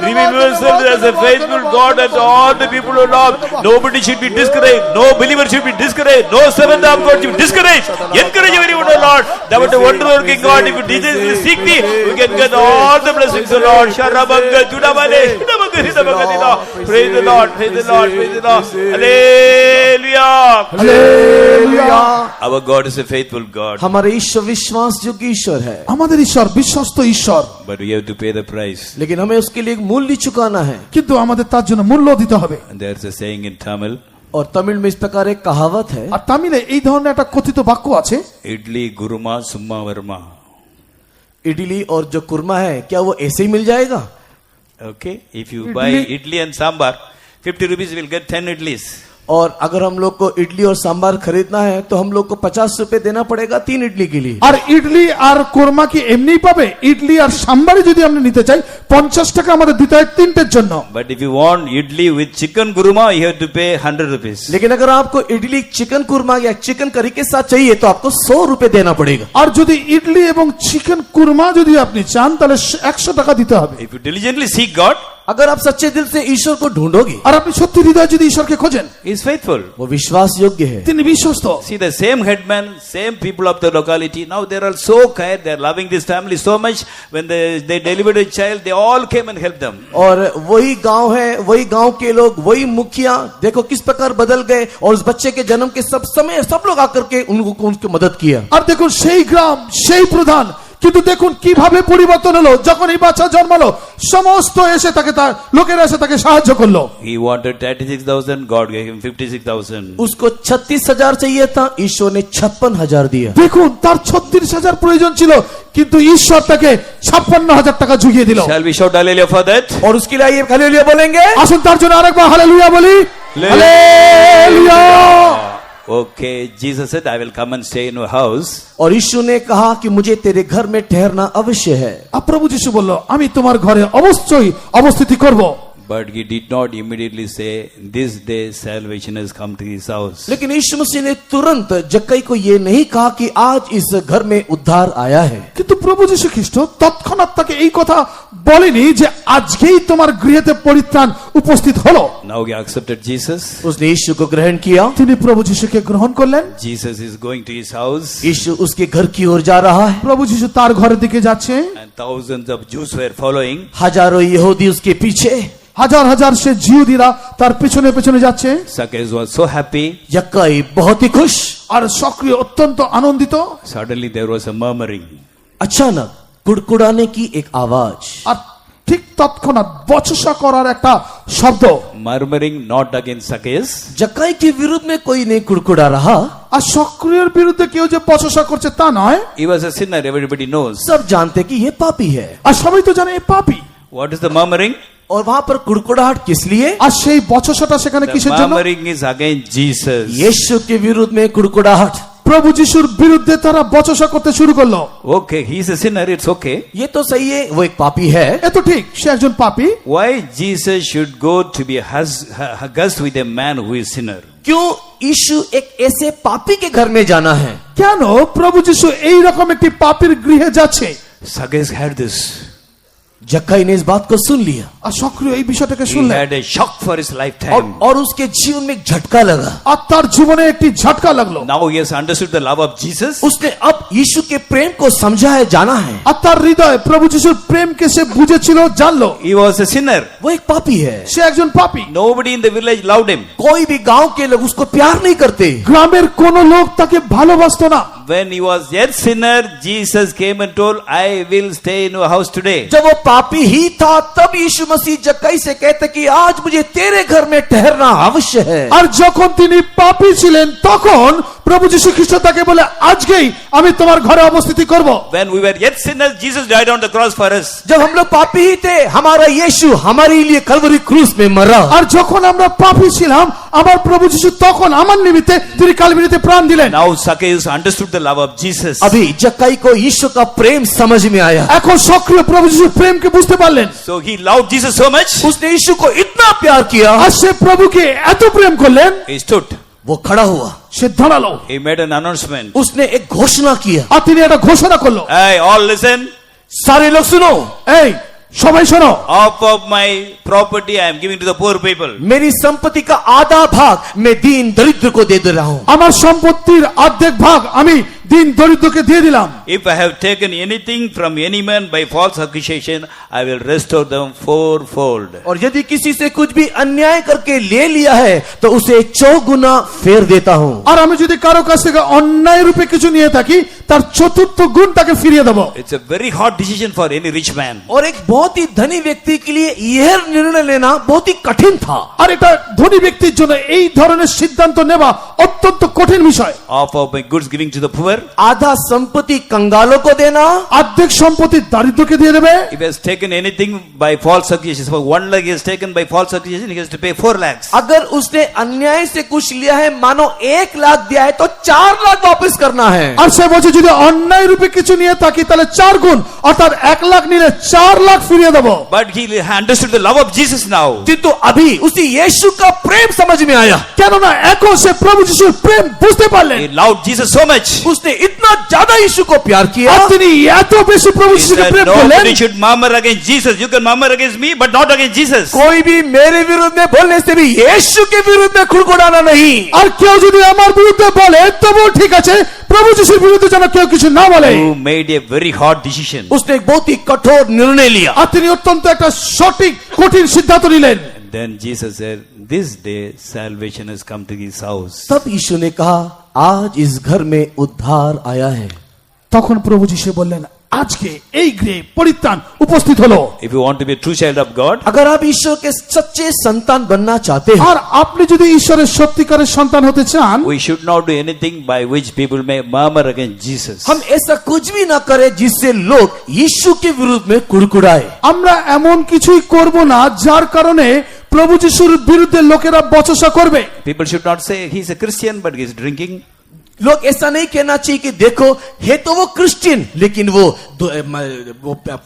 Reveal yourself as a faithful God and all the people who love. Nobody should be discouraged. No believer should be discouraged. No servant of God should be discouraged. Encourage everyone, O Lord. Thou art a wonder working God. If you diligently seek me, we can get all the blessings, O Lord. Praise the Lord. Praise the Lord. Praise the Lord. Hallelujah. Hallelujah. Our God is a faithful God, हमारे ईश्वर विश्वास योग्य ईश्वर है, আমাদের ঈশ্বর বিশ্বস্ত ঈশ্বর, but we have to pay the price. लेकिन हमें उसके लिए एक मूल्य चुकाना है। কিন্তু আমাদের তার জন্য মূল্য দিতে হবে। And there's a saying in Tamil, और तमिल में इस प्रकार एक कहावत है, আর তামিলে এই ধরনের একটা কথিত বাক্য আছে, Idli Guruma Summa Varma. Idli और जो कुरमा है क्या वो ऐसे ही मिल जाएगा? Okay, if you buy idli and sambar, 50 rupees you will get 10 idlis. और अगर हम लोग को इडली और सांबार खरीदना है तो हम लोग को 50 रुपए देना पड़ेगा 3 इडली के लिए। আর ইডলি আর কোরমা কি এমনিই পাবে? ইডলি আর সাম্বারই যদি আমরা নিতে চাই 50 টাকা আমাদের দিতে হয় তিনটের জন্য। But if you want idli with chicken guruma, you have to pay 100 rupees. लेकिन अगर आपको इडली चिकन कुरमा या चिकन करी के साथ चाहिए तो आपको 100 रुपए देना पड़ेगा। আর যদি ইডলি এবং চিকেন কুরমা যদি আপনি চান তাহলে 100 টাকা দিতে হবে। If you diligently seek God, अगर आप सच्चे दिल से ईश्वर को ढूंढोगे, আর আপনি সত্যি হৃদয়ে যদি ঈশ্বরকে খোঁজেন, He is faithful. वो विश्वास योग्य है। তিনি বিশ্বস্ত। See the same headman, same people of the locality. Now they are all so kind. They are loving this family so much. When they delivered a child, they all came and helped them. और वही गांव है, वही गांव के लोग, वही मुखिया, देखो किस प्रकार बदल गए और उस बच्चे के जन्म के सब समय सब लोग आकर के उनकी मदद किया। আর দেখুন সেই গ্রাম, সেই প্রধান, কিন্তু দেখুন কিভাবে পরিবর্তন হলো। যখন এই বাচ্চা জন্মালো সমস্ত এসে তাকে তার লোকেরা এসে তাকে সাহায্য করলো। He wanted 36,000. God gave him 56,000. उसको 36,000 चाहिए था, ईश्वर ने 56,000 दिया। দেখুন তার 36,000 প্রয়োজন ছিল কিন্তু ঈশ্বর তাকে 56,000 টাকা জুগিয়ে দিল। Shall we shout hallelujah for that? और उसके लिए आइए हालेलुया बोलेंगे। আসুন তার জন্য আরেকবার হালেলুয়া বলি। Hallelujah. Okay, Jesus said, I will come and stay in your house. और यीशु ने कहा कि मुझे तेरे घर में ठहरना अवश्य है। আর প্রভু যিশু বলল আমি তোমার ঘরে অবশ্যই অবস্থিতি করব। But he did not immediately say, this day salvation has come to his house. लेकिन यीशु मसीह ने तुरंत जक्कई को ये नहीं कहा कि आज इस घर में उद्धार आया है। কিন্তু প্রভু যিশু খ্রিস্ট তৎক্ষণাৎ তাকে এই কথা বলেনি যে আজকেই তোমার গৃহেতে পরিত্রাণ উপস্থিত হলো। Now he accepted Jesus. उसने यीशु को ग्रहण किया। তিনি প্রভু যিশুকে গ্রহণ করলেন। Jesus is going to his house. यीशु उसके घर की ओर जा रहा है। প্রভু যিশু তার ঘরের দিকে যাচ্ছে। And thousands of Jews were following. हजारों यहूदी उसके पीछे, হাজার হাজার সে জিহুদীরা তার পেছনে পেছনে যাচ্ছে। Zacchaeus was so happy. जक्कई बहुत ही खुश। আর সক্রিয় অত্যন্ত আনন্দিত। Suddenly there was a murmuring. अचानक कुड़कुड़ाने की एक आवाज, আর ঠিক তৎক্ষণাৎ বচসা করার একটা শব্দ। Murmuring not against Zacchaeus. जक्कई के विरुद्ध में कोई नहीं कुड़कुड़ा रहा। আর সক্রিয়র বিরুদ্ধে কেউ যে বচসা করছে তা নয়। He was a sinner, everybody knows. सब जानते कि ये पापी है। আর সবাই তো জানে এ পাপী। What is the murmuring? और वहां पर कुड़कुड़ाहट किस लिए? আর সেই বচসাটা সেখানে The কিসের জন্য? murmuring is against Jesus. यीशु के विरुद्ध में कुड़कुड़ाहट। প্রভু যিশুর বিরুদ্ধে তারা বচসা করতে শুরু করলো। Okay, he is a sinner, it's okay. ये तो सही है, वो एक पापी है। এ তো ঠিক, সে একজন পাপী। Why Jesus should go to be guest with a man who is sinner? क्यों यीशु एक ऐसे पापी के घर में जाना है? কেন প্রভু যিশু এই রকম একটি পাপীর গৃহে যাচ্ছে? Zacchaeus had this. जक्कई ने इस बात को सुन लिया আর সক্রিয় এই বিষয়টাকে He শুনলেন। had a shock for his lifetime. और उसके जीवन में एक झटका लगा। আর তার জীবনে একটি ঝটকা লাগলো। Now he has understood the love of Jesus. उसने अब यीशु के प्रेम को समझा है, जाना है। আর তার হৃদয়ে প্রভু যিশুর প্রেমকে সে বুঝেছিল, জানলো। He was a sinner. वो एक पापी है। সে একজন পাপী। Nobody in the village loved him. कोई भी गांव के लोग उसको प्यार नहीं करते। গ্রামের কোন লোক তাকে ভালোবাসতো না। when he was yet sinner, Jesus came and told, I will stay in your house today. जब वो पापी ही था तब यीशु मसीह जक्कई से कहते कि आज मुझे तेरे घर में ठहरना अवश्य है। আর যখন তিনি পাপী ছিলেন তখন প্রভু যীশু খ্রিস্ট তাকে বলে আজকেই আমি তোমার ঘরে অবস্থিতি করব। When we were yet sinners, Jesus died on the cross for us. जब हम लोग पापी ही थे हमारा यीशु हमारे लिए कलवरी क्रूस में मरा। আর যখন আমরা পাপী ছিলাম আমার প্রভু যীশু তখন আমার নিমিত্তে তিনি কালভারিতে প্রাণ দিলেন। Now Zacchaeus understood the love of Jesus. अभी जक्कई को यीशु का प्रेम समझ में आया। এখন সক্রিয় প্রভু যীশুর প্রেমকে বুঝতে পারলেন। So he loved Jesus so much, उसने यीशु को इतना प्यार किया আর সে প্রভুকে এত প্রেম করলেন he stood. वो खड़ा हुआ, সে দাঁড়ালো, He made an announcement. उसने एक घोषणा किया। আর তিনি একটা ঘোষণা করলো, Hey, all listen. सारे लोग सुनो, এই সবাই শোনো, Half of my property I am giving to the poor people. मेरी संपत्ति का आधा भाग मैं दीन दरिद्र को दे रहा हूँ। আমার সম্পত্তির অর্ধেক ভাগ আমি দিন দরিদ্রকে দিয়ে দিলাম। If I have taken anything from any man by false accusation, I will restore them fourfold. और यदि किसी से कुछ भी अन्याय करके ले लिया है तो उसे चौगुना फेर देता हूँ। আর আমি যদি কারো কাছ থেকে অন্যায় রূপে কিছু নিয়ে থাকি তার চতুর্থ গুণ তাকে ফিরিয়ে দেব। It's a very hard decision for any rich man. और एक बहुत ही धनी व्यक्ति के लिए यह निर्णय लेना बहुत ही कठिन था। আর এটা ধনী ব্যক্তির জন্য এই ধরনের সিদ্ধান্ত নেওয়া অত্যন্ত কঠিন বিষয়। Half of my goods giving to the poor. आधा संपत्ति कंगालों को देना, অর্ধেক সম্পত্তি দারিদ্রকে দিয়ে দেবে। If he has taken anything by false accusation, for 1 lakh he has taken by false accusation, he has to pay 4 lakhs. अगर उसने अन्याय से कुछ लिया है मानो 1 लाख दिया है तो 4 लाख वापस करना है। আর সে বলছে যদি অন্যায় রূপে কিছু নিয়ে থাকি তাহলে 4 গুণ অর্থাৎ 1 লাখ নিলে 4 লাখ ফিরিয়ে দেব। But he understood the love of Jesus now. किंतु अभी उसी यीशु का प्रेम समझ में आया। কেননা এখন সে প্রভু যিশুর প্রেম বুঝতে পারলেন। He loved Jesus so much. उसने इतना ज्यादा यीशु को प्यार किया। আর তিনি এত বেশি প্রভু He যিশুকে said, প্রেম করলেন। nobody should murmur against Jesus. You can murmur against me, but not against Jesus. कोई भी मेरे विरुद्ध में बोलने से भी यीशु के विरुद्ध में खुड़खुड़ाना नहीं। আর কেউ যদি আমার বিরুদ্ধে বলে তবুও ঠিক আছে, প্রভু যিশুর বিরুদ্ধে যেন কেউ কিছু না বলে। Who made a very hard decision. उसने एक बहुत ही कठोर निर्णय लिया। আর তিনি অত্যন্ত একটা সঠিক কঠিন সিদ্ধান্ত নিলেন। And then Jesus said, this day salvation has come to his house. तब यीशु ने कहा आज इस घर में उद्धार आया है। তখন প্রভু যিশু বললেন আজকে এই গৃহে পরিত্রাণ উপস্থিত হলো। If you want to be a true child of God, अगर आप ईश्वर के सच्चे संतान बनना चाहते हैं আর আপনি যদি ঈশ্বরের সত্যিকারের সন্তান হতে চান we should not do anything by which people may murmur against Jesus. हम ऐसा कुछ भी ना करें जिससे लोग यीशु के विरुद्ध में कुड़कुड़ाए। আমরা এমন কিছুই করব না যার কারণে প্রভু যিশুর বিরুদ্ধে লোকেরা বচসা করবে। People should not say he's a Christian but he's drinking. लोग ऐसा नहीं कहना चाहिए कि देखो है तो वो क्रिश्चियन लेकिन वो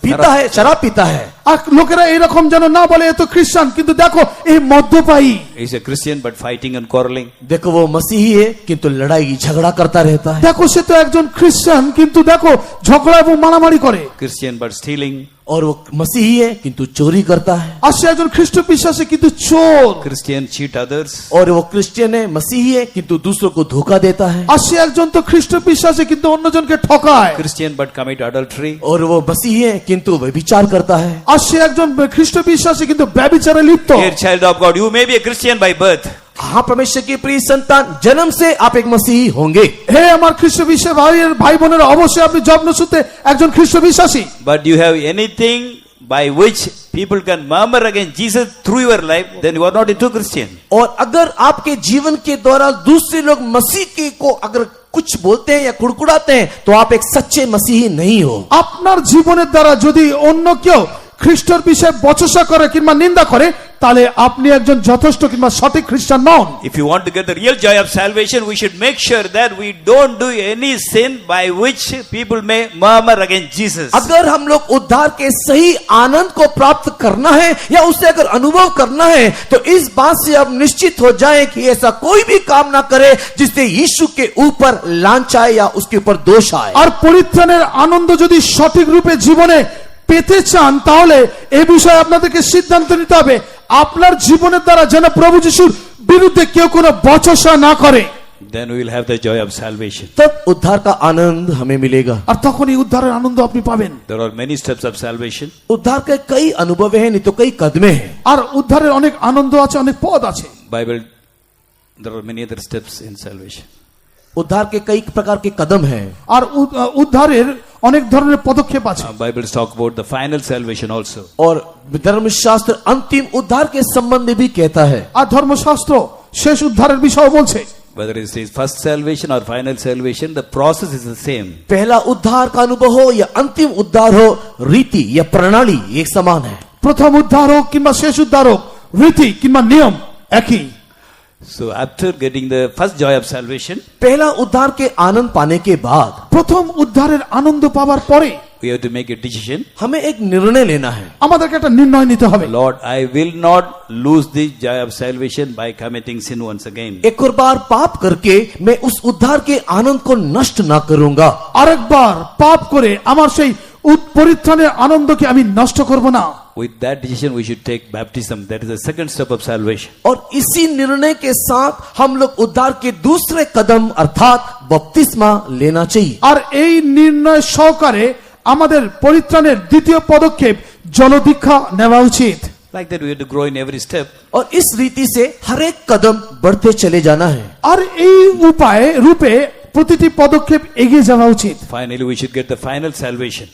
पीता है, शराब पीता है। আর লোকেরা এরকম যেন না বলে এ তো খ্রিস্টান কিন্তু দেখো এই মদ্যপায়ী। He's a Christian but fighting and quarreling. देखो वो मसीही है किंतु लड़ाई झगड़ा करता रहता है। দেখো সে তো একজন খ্রিস্টান কিন্তু দেখো ঝগড়া এবং মারামারি করে। Christian but stealing. और वो मसीही है किंतु चोरी करता है। আর সে একজন খ্রিস্ট বিশ্বাসী কিন্তু চোর। Christian cheat others. और वो क्रिश्चियन है, मसीही है किंतु दूसरों को धोखा देता है। আর সে একজন তো খ্রিস্ট বিশ্বাসী কিন্তু অন্যজনকে ঠকায়। Christian but commit adultery. और वो मसीही है किंतु व्यभिचार करता है। আর সে একজন খ্রিস্ট বিশ্বাসী কিন্তু ব্যভিচারে লিপ্ত। Dear child of God, you may be a Christian by birth. हाँ परमेश्वर की प्रिय संतान जन्म से आप एक मसीही होंगे। হে আমার খ্রিস্ট বিশ্বাসী ভাই বোনেরা অবশ্যই আপনি জন্মসূত্রে একজন খ্রিস্ট বিশ্বাসী। But do you have anything by which people can murmur against Jesus through your life, then you are not a true Christian. और अगर आपके जीवन के द्वारा दूसरे लोग मसीह के को अगर कुछ बोलते हैं या कुड़कुड़ाते हैं तो आप एक सच्चे मसीही नहीं हो। আপনার জীবনের দ্বারা যদি অন্য কেউ খ্রিস্টের বিষয়ে বচসা করে কিংবা নিন্দা করে তাহলে আপনি একজন যথেষ্ট কিংবা সঠিক খ্রিস্টান নন। If you want to get the real joy of salvation, we should make sure that we don't do any sin by which people may murmur against Jesus. अगर हम लोग उद्धार के सही आनंद को प्राप्त करना है या उसे अगर अनुभव करना है तो इस बात से अब निश्चित हो जाए कि ऐसा कोई भी काम ना करे जिससे यीशु के ऊपर लांच आए या उसके ऊपर दोष आए। আর পরিত্রাণের আনন্দ যদি সঠিক রূপে জীবনে পেতে চান তাহলে এই বিষয়ে আপনাদেরকে সিদ্ধান্ত নিতে হবে আপনার জীবনের দ্বারা যেন প্রভু যিশুর বিরুদ্ধে কেউ কোনো বচসা না করে। Then we will have the joy of salvation. तब उद्धार का आनंद हमें मिलेगा। আর তখন এই উদ্ধারের আনন্দ আপনি পাবেন। There are many steps of salvation. उद्धार के कई अनुभव हैं, नहीं तो कई कदमें हैं। আর উদ্ধারের অনেক আনন্দ আছে, অনেক পদ আছে। Bible, there are many other steps in salvation. उद्धार के कई प्रकार के कदम हैं আর উদ্ধারের অনেক ধরনের পদক্ষেপ আছে। Bible talk about the final salvation also. और धर्मशास्त्र अंतिम उद्धार के संबंध में भी कहता है। আর ধর্মশাস্ত্র শেষ উদ্ধারের বিষয় বলছে। Whether it is first salvation or final salvation, the process is the same. पहला उद्धार का अनुभव हो या अंतिम उद्धार हो, रीति या प्रणाली एक समान है। প্রথম উদ্ধার হোক কিংবা শেষ উদ্ধার হোক, রীতি কিংবা নিয়ম একই। So after getting the first joy of salvation, पहला उद्धार के आनंद पाने के बाद প্রথম উদ্ধারের আনন্দ পাওয়ার পরে we have to make a decision. हमें एक निर्णय लेना है। আমাদেরকে একটা নির্ণয় নিতে হবে। Lord, I will not lose the joy of salvation by committing sin once again. एक और बार पाप करके मैं उस उद्धार के आनंद को नष्ट ना करूंगा। আরেকবার পাপ করে আমার সেই পরিত্রাণের আনন্দকে আমি নষ্ট করব না। With that decision, we should take baptism. That is the second step of salvation. और इसी निर्णय के साथ हम लोग उद्धार के दूसरे कदम अर्थात बपतिस्मा लेना चाहिए। আর এই নির্ণয় সহকারে আমাদের পরিত্রাণের দ্বিতীয় পদক্ষেপ জলদীক্ষা নেওয়া উচিত। Like that, we have to grow in every step. और इस रीति से हर एक कदम बढ़ते चले जाना है। আর এই উপায়ে রূপে প্রতিটি পদক্ষেপ এগিয়ে যাওয়া উচিত। Finally, we should get the final salvation.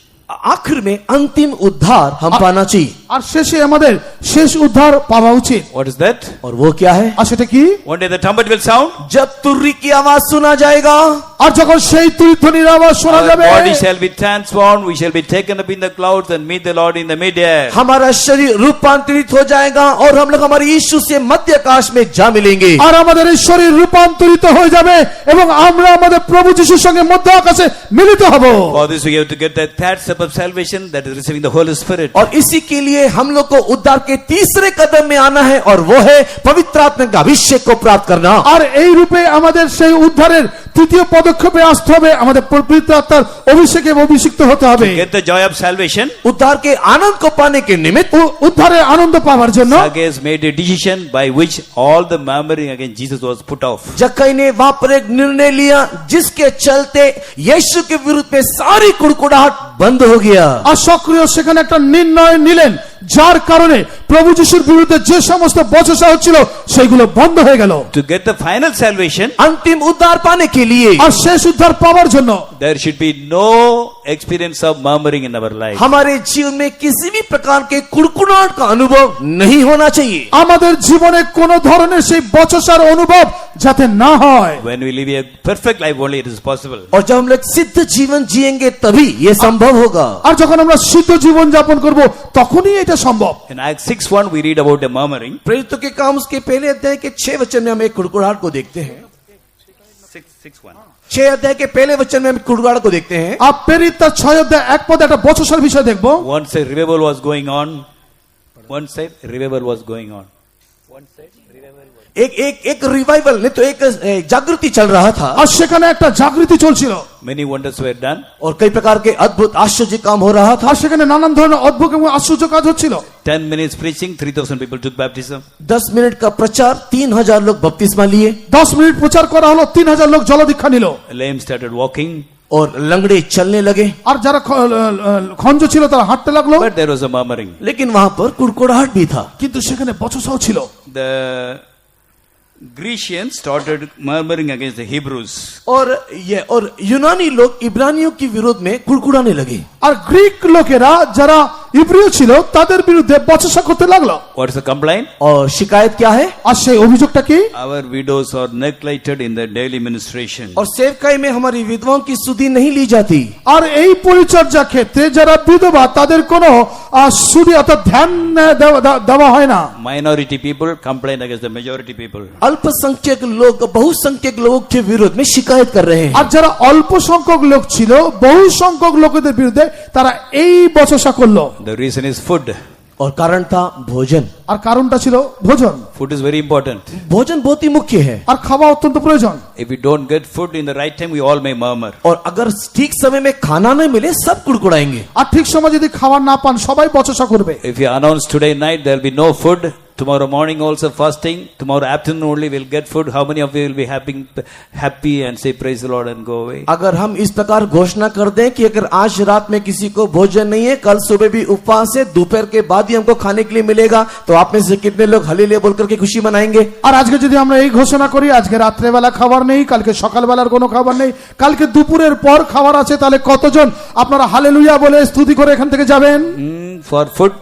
आखिर में अंतिम उद्धार हम पाना चाहिए। আর শেষে আমাদের শেষ উদ্ধার পাওয়া উচিত। What is that? और वो क्या है? আর সেটা কি? One day the trumpet will sound. जब तुर्री की आवाज सुना जाएगा আর যখন সেই তুরধ্বনির আওয়াজ শোনা Our যাবে, body shall be transformed. We shall be taken up in the clouds and meet the Lord in the mid-air. हमारा शरीर रूपांतरित हो जाएगा और हम लोग हमारे यीशु से मध्य आकाश में जा मिलेंगे। আর আমাদের এই শরীর রূপান্তরিত হয়ে যাবে এবং আমরা আমাদের প্রভু যিশুর সঙ্গে মধ্য আকাশে মিলিত হব। For this, we have to get the third step of salvation, that is receiving the Holy Spirit. और इसी के लिए हम लोग को उद्धार के तीसरे कदम में आना है और वो है पवित्र आत्मा का अभिषेक को प्राप्त करना। আর এই রূপে আমাদের সেই উদ্ধারের তৃতীয় পদক্ষেপে আসতে হবে, আমাদের পবিত্র আত্মার অভিষেকে অভিষিক্ত হতে হবে। Get the joy of salvation. उद्धार के आनंद को पाने के निमित्त উদ্ধারের আনন্দ পাওয়ার জন্য Zacchaeus made a decision by which all the murmuring against Jesus was put off. जक्कई ने वहां पर एक निर्णय लिया जिसके चलते यीशु के विरुद्ध में सारी कुड़कुड़ाहट बंद हो गया। আর সক্রিয় সেখানে একটা নির্ণয় নিলেন, যার কারণে প্রভু যিশুর বিরুদ্ধে যে সমস্ত বচসা হচ্ছিল সেগুলো বন্ধ হয়ে গেল। To get the final salvation, अंतिम उद्धार पाने के लिए আর শেষ উদ্ধার পাওয়ার জন্য there should be no experience of murmuring in our life. हमारे जीवन में किसी भी प्रकार के कुड़कुड़ाहट का अनुभव नहीं होना चाहिए। আমাদের জীবনে কোন ধরনের সেই বচসার অনুভব যাতে না হয়। When we live a perfect life, only it is possible. और जब हम लोग सिद्ध जीवन जिएंगे तभी ये संभव होगा। আর যখন আমরা সিদ্ধ জীবন যাপন করব তখনই এটা সম্ভব। In Acts 6:1, we read about a murmuring. प्रेरितों के काम उसके पहले अध्याय के 6 वचन में हम एक कुड़कुड़ाहट को देखते हैं। 6:1. 6 अध्याय के पहले वचन में हम कुड़कुड़ाहट को देखते हैं। আর প্রেরিত 6 অধ্যায় 1 পদে একটা বচসার বিষয় দেখব। One side revival was going on. One side revival was going on. एक रिवाइवल नहीं तो एक जागृति चल रहा था আর সেখানে একটা জাগৃতি চলছিল। Many wonders were done. और कई प्रकार के अद्भुत आश्चर्य काम हो रहा था। আর সেখানে নানান ধরনের অদ্ভুত এবং আশ্চর্য কাজ হচ্ছিল। 10 minutes preaching, 3,000 people took baptism. 10 minute का प्रचार 3,000 लोग बपतिस्मा लिए 10 মিনিট প্রচার করা হলো, 3000 লোক জলদীক্ষা নিল। Lame started walking, और लंगड़े चलने लगे। আর যারা খঞ্জ ছিল তারা হাঁটতে লাগলো। but there was a murmuring. लेकिन वहां पर कुड़कुड़ाहट भी था। কিন্তু সেখানে বচসাও ছিল। The Grecians started murmuring against the Hebrews. और यूनानी लोग इब्रानियों के विरोध में कुड़कुड़ाने लगे। আর গ্রিক লোকেরা যারা ইব্রিয় ছিল তাদের বিরুদ্ধে বচসা করতে লাগলো। What is the complaint? और शिकायत क्या है? আর সেই অভিযোগটা কি? Our widows are neglected in the daily ministration. और सेवकाई में हमारी विधवाओं की सुधि नहीं ली जाती। আর এই পরিচর্যা ক্ষেত্রে যারা বিধবা তাদের কোনো সুধি অর্থাৎ ধ্যান দেওয়া হয় না। Minority people complain against the majority people. अल्पसंख्यक लोग बहुसंख्यक लोगों के विरोध में शिकायत कर रहे हैं। আর যারা অল্প সংখ্যক লোক ছিল বহু সংখ্যক লোকদের বিরুদ্ধে তারা এই বচসা করলো। The reason is food. और कारण था भोजन। আর কারণটা ছিল ভোজন। Food is very important. भोजन बहुत ही मुख्य है। আর খাওয়া অত্যন্ত প্রয়োজন। If we don't get food in the right time, we all may murmur. और अगर ठीक समय में खाना नहीं मिले सब कुड़कुड़ाएंगे। আর ঠিক সময় যদি খাবার না পান সবাই বচসা করবে। If you announce today night there will be no food, Tomorrow morning also fasting. Tomorrow afternoon only we'll get food. How many of you will be happy and say praise the Lord and go away? अगर हम इस प्रकार घोषणा कर दें कि अगर आज रात में किसी को भोजन नहीं है, कल सुबह भी उपवास है, दोपहर के बाद ही हमको खाने के लिए मिलेगा, तो आप में से कितने लोग हालेलुया बोलकर के खुशी मनाएंगे? আর আজকে যদি আমরা এই ঘোষণা করি আজকে রাত্রেবেলা খাবার নেই, কালকে সকালবেলার কোনো খাবার নেই, কালকে দুপুরের পর খাবার আছে, তাহলে কতজন আপনারা হালেলুয়া বলে স্তুতি করে এখান থেকে যাবেন? For food.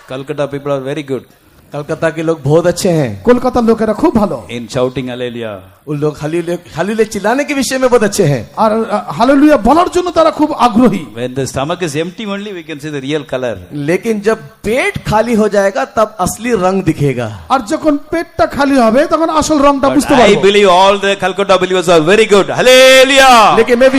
Calcutta people are very good Calcutta के लोग बहुत अच्छे हैं কলকাতার লোকেরা খুব ভালো, in shouting hallelujah. उन लोग हालेलुया चिल्लाने के विषय में बहुत अच्छे हैं আর হালেলুয়া বলার জন্য তারা খুব আগ্রহী। When the stomach is empty only we can see the real color. लेकिन जब पेट खाली हो जाएगा तब असली रंग दिखेगा আর যখন পেটটা খালি হবে তখন আসল রংটা But বুঝতে I পারবো। believe all the Calcutta believers are very good. Hallelujah. लेकिन मैं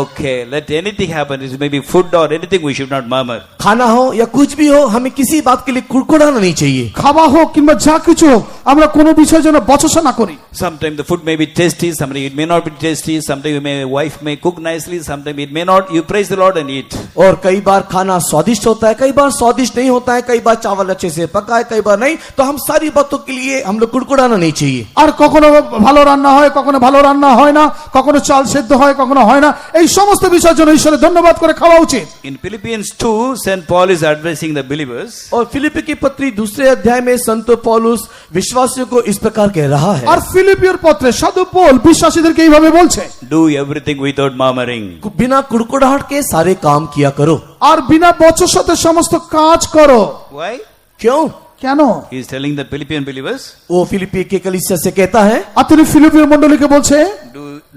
Okay, let anything happen. It may be food or anything. We should not murmur. खाना हो या कुछ भी हो, हमें किसी बात के लिए कुड़कुड़ाना नहीं चाहिए। খাওয়া হোক কিংবা যা কিছু হোক আমরা কোনো বিষয় যেন বচসা না করি। Sometimes the food may be tasty, sometimes it may not be tasty, sometimes wife may cook nicely, sometimes it may not. You praise the Lord and eat. और कई बार खाना स्वादिष्ट होता है, कई बार स्वादिष्ट नहीं होता है, कई बार चावल अच्छे से पका है, कई बार नहीं, तो हम सारी बातों के लिए हम लोग कुड़कुड़ाना नहीं चाहिए। আর কখনো ভালো রান্না হয়, কখনো ভালো রান্না হয় না, কখনো চাল সেদ্ধ হয়, কখনো হয় না, এই সমস্ত বিষয়ের জন্য ঈশ্বরের ধন্যবাদ করে খাওয়া উচিত। In Philippians 2, St. Paul is addressing the believers. और फिलिप्पी की पत्री दूसरे अध्याय में संत पौलुस विश्वासियों को इस प्रकार कह रहा है, আর ফিলিপিয়র পত্রে সাধু পৌল বিশ্বাসীদেরকে এইভাবে বলছে, Do everything without murmuring. बिना कुड़कुड़ाहट के सारे काम किया करो। আর বিনা বচসাতে সমস্ত কাজ করো। Why? क्यों? কেন? He is telling the Philippian believers, वो फिलिप्पी के कलीसिया से कहता है, আর তিনি ফিলিপিয়র মণ্ডলীকে বলছে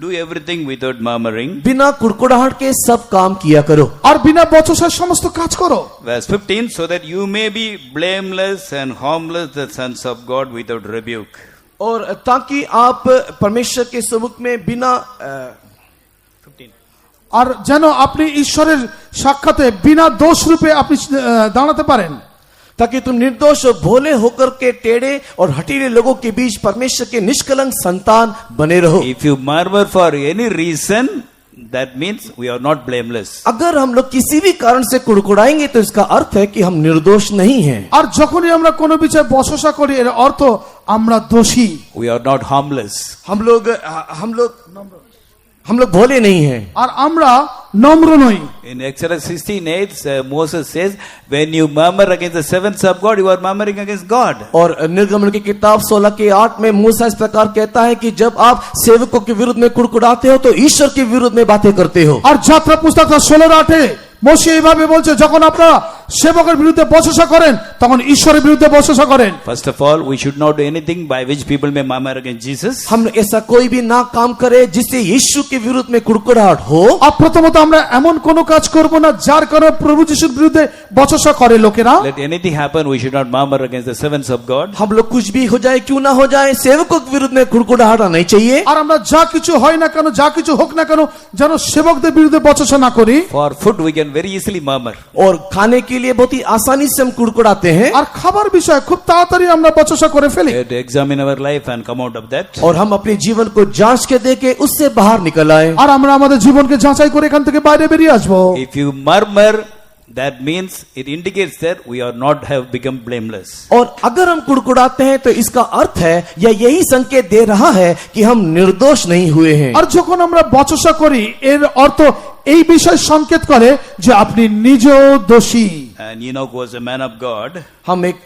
do everything without murmuring. बिना कुड़कुड़ाहट के सब काम किया करो। আর বিনা বচসার সমস্ত কাজ করো। Verse 15, so that you may be blameless and harmless, the sons of God without rebuke. और ताकि आप परमेश्वर के सम्मुख में बिना আর যেন আপনি ঈশ্বরের সাক্ষাতে বিনা দোষ রূপে আপনি দাঁড়াতে পারেন, ताकि तुम निर्दोष और भोले होकर के टेढ़े और हठीले लोगों के बीच परमेश्वर के निष्कलंक संतान बने रहो। If you murmur for any reason, that means we are not blameless. अगर हम लोग किसी भी कारण से कुड़कुड़ाएंगे तो इसका अर्थ है कि हम निर्दोष नहीं हैं। আর যখনই আমরা কোনো বিষয়ে বচসা করি এর অর্থ আমরা দোষী। We are not harmless. हम लोग भोले नहीं हैं। আর আমরা নম্র নই। In Exodus 16:8, Moses says, when you murmur against the servants of God, you are murmuring against God. और निर्गमन की किताब 16:8 में मूसा इस प्रकार कहता है कि जब आप सेवकों के विरुद्ध में कुड़कुड़ाते हो तो ईश्वर के विरुद्ध में बातें करते हो। আর যাত্রা পুস্তক 16:8 মোশে এইভাবে বলছে, যখন আপনারা সেবকের বিরুদ্ধে বচসা করেন তখন ঈশ্বরের বিরুদ্ধে বচসা করেন। First of all, we should not do anything by which people may murmur against Jesus. हम ऐसा कोई भी ना काम करे जिससे यीशु के विरुद्ध में कुड़कुड़ाहट हो। আর প্রথমত আমরা এমন কোনো কাজ করব না যার কারণে প্রভু যিশুর বিরুদ্ধে বচসা করে লোকেরা। Let anything happen, we should not murmur against the servants of God. हम लोग कुछ भी हो जाए क्यों ना हो जाए सेवकों के विरुद्ध में कुड़कुड़ाहट नहीं चाहिए। আর আমরা যা কিছু হয় না কেন, যা কিছু হোক না কেন, যেন সেবকদের বিরুদ্ধে বচসা না করি। For food, we can very easily murmur. और खाने के लिए बहुत ही आसानी से हम कुड़कुड़ाते हैं আর খাবার বিষয়ে খুব তাড়াতাড়ি আমরা বচসা করে ফেলি। We have to examine our life and come out of that. और हम अपने जीवन को जांच के देके उससे बाहर निकल आए। আর আমরা আমাদের জীবনকে যাচাই করে এখান থেকে বাইরে বেরিয়ে আসবো। If you murmur, that means it indicates that we are not have become blameless. और अगर हम कुड़कुड़ाते हैं तो इसका अर्थ है या यही संकेत दे रहा है कि हम निर्दोष नहीं हुए हैं। আর যখন আমরা বচসা করি এর অর্থ এই বিষয় সংকেত করে যে আপনি নিজেও দোষী। And Enoch was a man of God. हम एक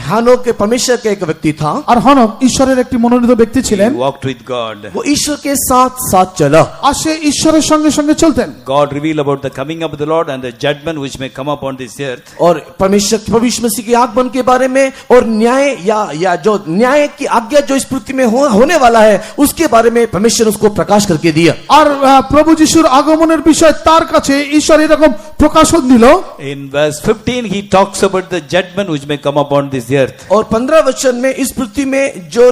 हानोक के परमेश्वर के एक व्यक्ति था। আর হনক ঈশ্বরের একটি মনোনীত ব্যক্তি He ছিলেন। walked with God. वो ईश्वर के साथ साथ चला। আর সে ঈশ্বরের সঙ্গে সঙ্গে চলতেন। God revealed about the coming of the Lord and the judgment which may come upon this earth. और परमेश्वर प्रभु यीशु मसीह के आगमन के बारे में और न्याय या जो न्याय की आज्ञा जो इस पृथ्वी में होने वाला है उसके बारे में परमेश्वर उसको प्रकाश करके दिया। আর প্রভু যিশুর আগমনের বিষয় তার কাছে ঈশ্বর এরকম প্রকাশন দিল। In verse 15, he talks about the judgment which may come upon this earth. और 15 वचन में इस पृथ्वी में जो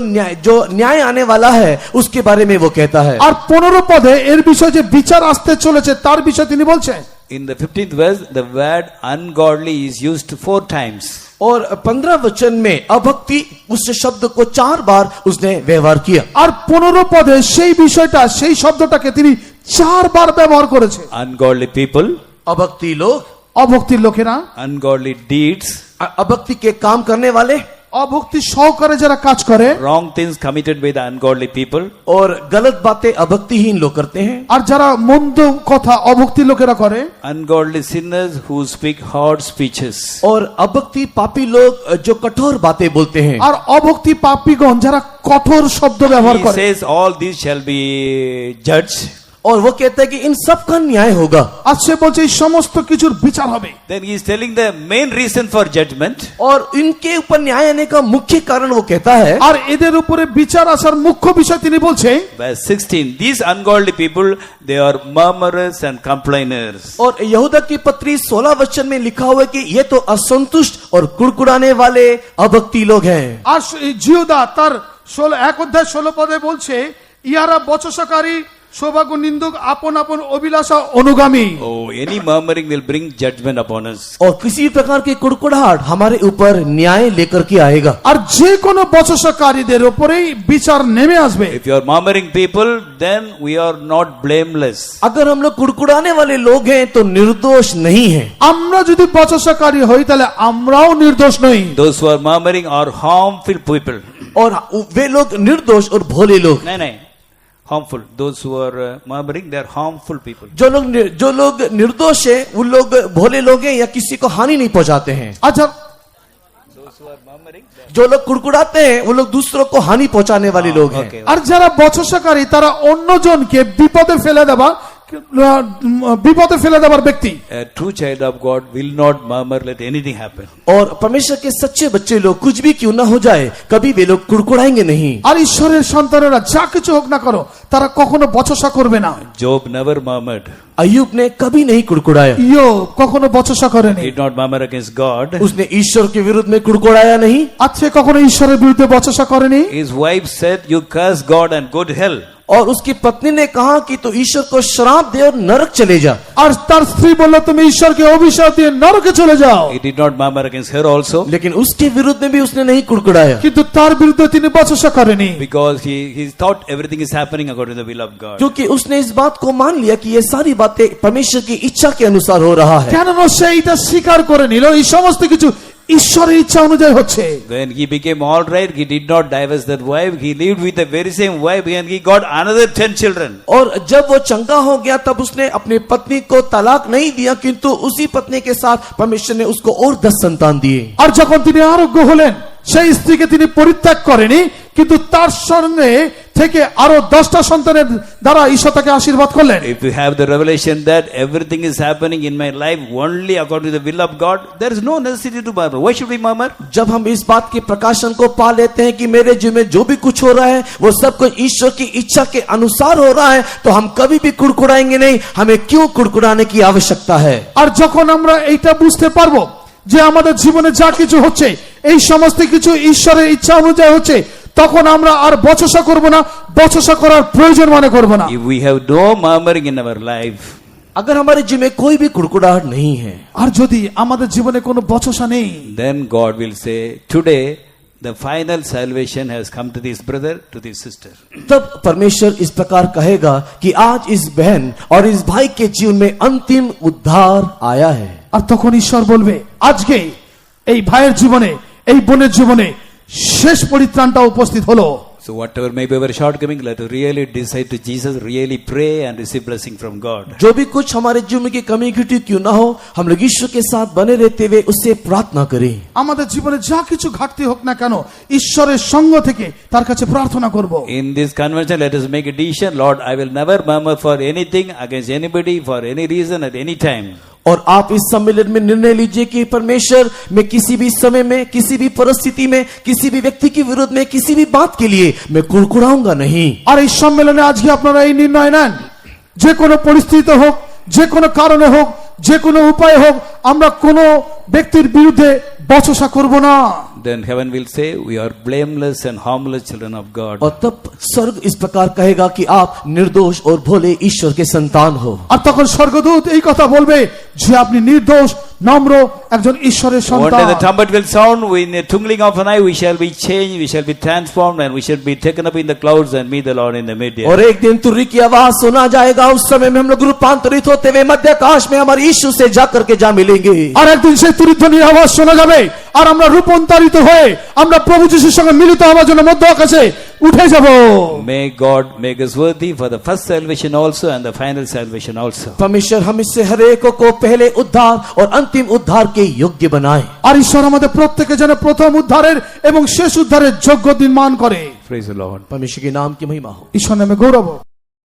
न्याय आने वाला है उसके बारे में वो कहता है। আর 15 পদে এর বিষয়ে যে বিচার আসতে চলেছে তার বিষয়ে তিনি বলছেন। In the 15th verse, the word ungodly is used 4 times. और 15 वचन में अभक्ति उस शब्द को 4 बार उसने व्यवहार किया। আর 15 পদে সেই বিষয়টা সেই শব্দটাকে তিনি 4 বার ব্যবহার করেছে। Ungodly people, अभक्ति लोग, অভক্তির লোকেরা, ungodly deeds, अभक्ति के काम करने वाले অভক্তি সহকারে যারা কাজ করে, wrong things committed by the ungodly people, और गलत बातें अभक्तिहीन लोग करते हैं। আর যারা মন্দ কথা অভক্তি লোকেরা করে, ungodly sinners who speak hard speeches. और अभक्ति पापी लोग जो कठोर बातें बोलते हैं। আর অভক্তি পাপীগণ যারা কঠোর শব্দ ব্যবহার He করে। says all these shall be judged. और वो कहता है कि इन सब का न्याय होगा। আর সে বলছে এই সমস্ত কিছুর বিচার হবে। Then he is telling the main reason for judgment. और इनके ऊपर न्याय आने का मुख्य कारण वो कहता है, আর এদের উপরে বিচার আসার মুখ্য বিষয় তিনি বলছে Verse 16, these ungodly people, they are murmurers and complainers. और यहूदा की पत्री 16 वचन में लिखा हुआ है कि ये तो असंतुष्ट और कुड़कुड़ाने वाले अभक्ति लोग हैं। আর জিহুদা তার 1 পদে বলছে ইহারা বচসাকারী, সৌভাগ্য নিন্দুক, আপন আপন অভিলাষা অনুগামী। Oh, any murmuring will bring judgment upon us. और किसी भी प्रकार की कुड़कुड़ाहट हमारे ऊपर न्याय लेकर के आएगा। আর যে কোনো বচসাকারীদের উপরেই বিচার নেমে আসবে। If you are murmuring people, then we are not blameless. अगर हम लोग कुड़कुड़ाने वाले लोग हैं तो निर्दोष नहीं हैं। আমরা যদি বচসাকারী হই তাহলে আমরাও নির্দোষ নই। Those who are murmuring are harmful people. और वे लोग निर्दोष और भोले लोग, नहीं, harmful. Those who are murmuring, they are harmful people. जो लोग निर्दोष है वो लोग भोले लोग हैं या किसी को हानि नहीं पहुंचाते हैं। আচ্ছা, जो लोग कुड़कुड़ाते हैं वो लोग दूसरों को हानि पहुंचाने वाले लोग हैं। Okay. আর যারা বচসাকারী তারা অন্যজনকে বিপদে ফেলে দেবার ব্যক্তি। A true child of God will not murmur, let anything happen. और परमेश्वर के सच्चे बच्चे लोग कुछ भी क्यों ना हो जाए कभी वे लोग कुड़कुड़ाएंगे नहीं। আর ঈশ্বরের সন্তানেরা যা কিছু হোক না করো তারা কখনো বচসা করবে না। Job never murmured. अय्यूब ने कभी नहीं कुड़कुड़ाया, ইয়োব কখনো বচসা করেনি। He did not murmur against God. उसने ईश्वर के विरुद्ध में कुड़कुड़ाया नहीं। আজকে কখনো ঈশ্বরের বিরুদ্ধে বচসা করেনি। His wife said, you curse God and go to hell. और उसकी पत्नी ने कहा कि तो ईश्वर को श्राप दे और नरक चले जा। আর তার স্ত্রী বলল তুমি ঈশ্বরকে অভিশাপ দিয়ে নরকে চলে যাও। He did not murmur against her also. लेकिन उसके विरुद्ध में भी उसने नहीं कुड़कुड़ाया, কিন্তু তার বিরুদ্ধে তিনি বচসা করেনি। Because he thought everything is happening according to the will of God. क्योंकि उसने इस बात को मान लिया कि ये सारी बातें परमेश्वर की इच्छा के अनुसार हो रहा है। কেননা সে এটা স্বীকার করে নিল এই সমস্ত কিছু ঈশ্বরের ইচ্ছা অনুযায়ী হচ্ছে। When he became all right, he did not divorce that wife. He lived with the very same wife and he got another 10 children. और जब वो चंगा हो गया तब उसने अपनी पत्नी को तलाक नहीं दिया, किंतु उसी पत्नी के साथ परमेश्वर ने उसको और 10 संतान दिए। আর যখন তিনি আরোগ্য হলেন সেই স্ত্রীকে তিনি পরিত্যাগ করেনি, কিন্তু তার সঙ্গে থেকে আরো 10টা সন্তানের দ্বারা ঈশ্বর তাকে আশীর্বাদ করলেন। If you have the revelation that everything is happening in my life only according to the will of God, there is no necessity to murmur. Why should we murmur? जब हम इस बात के प्रकाशन को पा लेते हैं कि मेरे जीवन में जो भी कुछ हो रहा है वो सब कुछ ईश्वर की इच्छा के अनुसार हो रहा है, तो हम कभी भी कुड़कुड़ाएंगे नहीं। हमें क्यों कुड़कुड़ाने की आवश्यकता है? আর যখন আমরা এইটা বুঝতে পারবো যে আমাদের জীবনে যা কিছু হচ্ছে এই সমস্ত কিছু ঈশ্বরের ইচ্ছা অনুযায়ী হচ্ছে, তখন আমরা আর বচসা করব না, বচসা করার প্রয়োজন মনে করব না। If we have no murmuring in our life, अगर हमारे जीवन में कोई भी कुड़कुड़ाहट नहीं है, আর যদি আমাদের জীবনে কোনো বচসা নেই, then God will say, today the final salvation has come to this brother, to this sister. तब परमेश्वर इस प्रकार कहेगा कि आज इस बहन और इस भाई के जीवन में अंतिम उद्धार आया है। আর তখন ঈশ্বর বলবে আজকে এই ভাইয়ের জীবনে এই বোনের জীবনে শেষ পরিত্রাণটা উপস্থিত হলো। So whatever may be our shortcoming, let us really decide to Jesus, really pray and receive blessing from God. जो भी कुछ हमारे जीवन की कमी घटी क्यों ना हो, हम लोग ईश्वर के साथ बने रहते हुए उससे प्रार्थना करें। আমাদের জীবনে যা কিছু ঘাটতি হোক না কেন ঈশ্বরের সঙ্গ থেকে তার কাছে প্রার্থনা করব। In this convention, let us make a decision, Lord, I will never murmur for anything against anybody for any reason at any time. और आप इस सम्मेलन में निर्णय लीजिए कि परमेश्वर, मैं किसी भी समय में, किसी भी परिस्थिति में, किसी भी व्यक्ति के विरुद्ध में, किसी भी बात के लिए मैं कुड़कुड़ाऊंगा नहीं। আর এই সম্মেলনে আজকে আপনারা এই নির্ণয় নেন যে কোনো পরিস্থিতি হোক, যে কোনো কারণে হোক, যে কোনো উপায় হোক, আমরা কোনো ব্যক্তির বিরুদ্ধে বচসা করব না। Then heaven will say, we are blameless and harmless children of God. और तब स्वर्ग इस प्रकार कहेगा कि आप निर्दोष और भोले ईश्वर के संतान हो। আর তখন স্বর্গদূত এই কথা বলবে যে আপনি নির্দোষ নম্র একজন ঈশ্বরের One day the সন্তান। trumpet will sound, in the twinkling of an eye we shall be changed, we shall be transformed, and we shall be taken up in the clouds and meet the Lord in the mid-air. और एक दिन तुर्री की आवाज सुना जाएगा, उस समय में हम लोग रूपांतरित होते हुए मध्य आकाश में हमारे यीशु से जाकर के जा मिलेंगे। আর একদিন সেই তুরিধ্বনির আওয়াজ শোনা যাবে আর আমরা রূপান্তরিত হয়ে আমরা প্রভু যিশুর সঙ্গে মিলিত হওয়ার জন্য মধ্য আকাশে উঠে যাব। May God make us worthy for the first salvation also and the final salvation also. परमेश्वर हम इससे हर एक को पहले उद्धार और अंतिम उद्धार के योग्य बनाए। আর ঈশ্বর আমাদের প্রত্যেকে যেন প্রথম উদ্ধারের এবং শেষ উদ্ধারের যোগ্য নির্মাণ করে। Praise the Lord. परमेश्वर के नाम की महिमा हो। ঈশ্বর নামে গৌরব।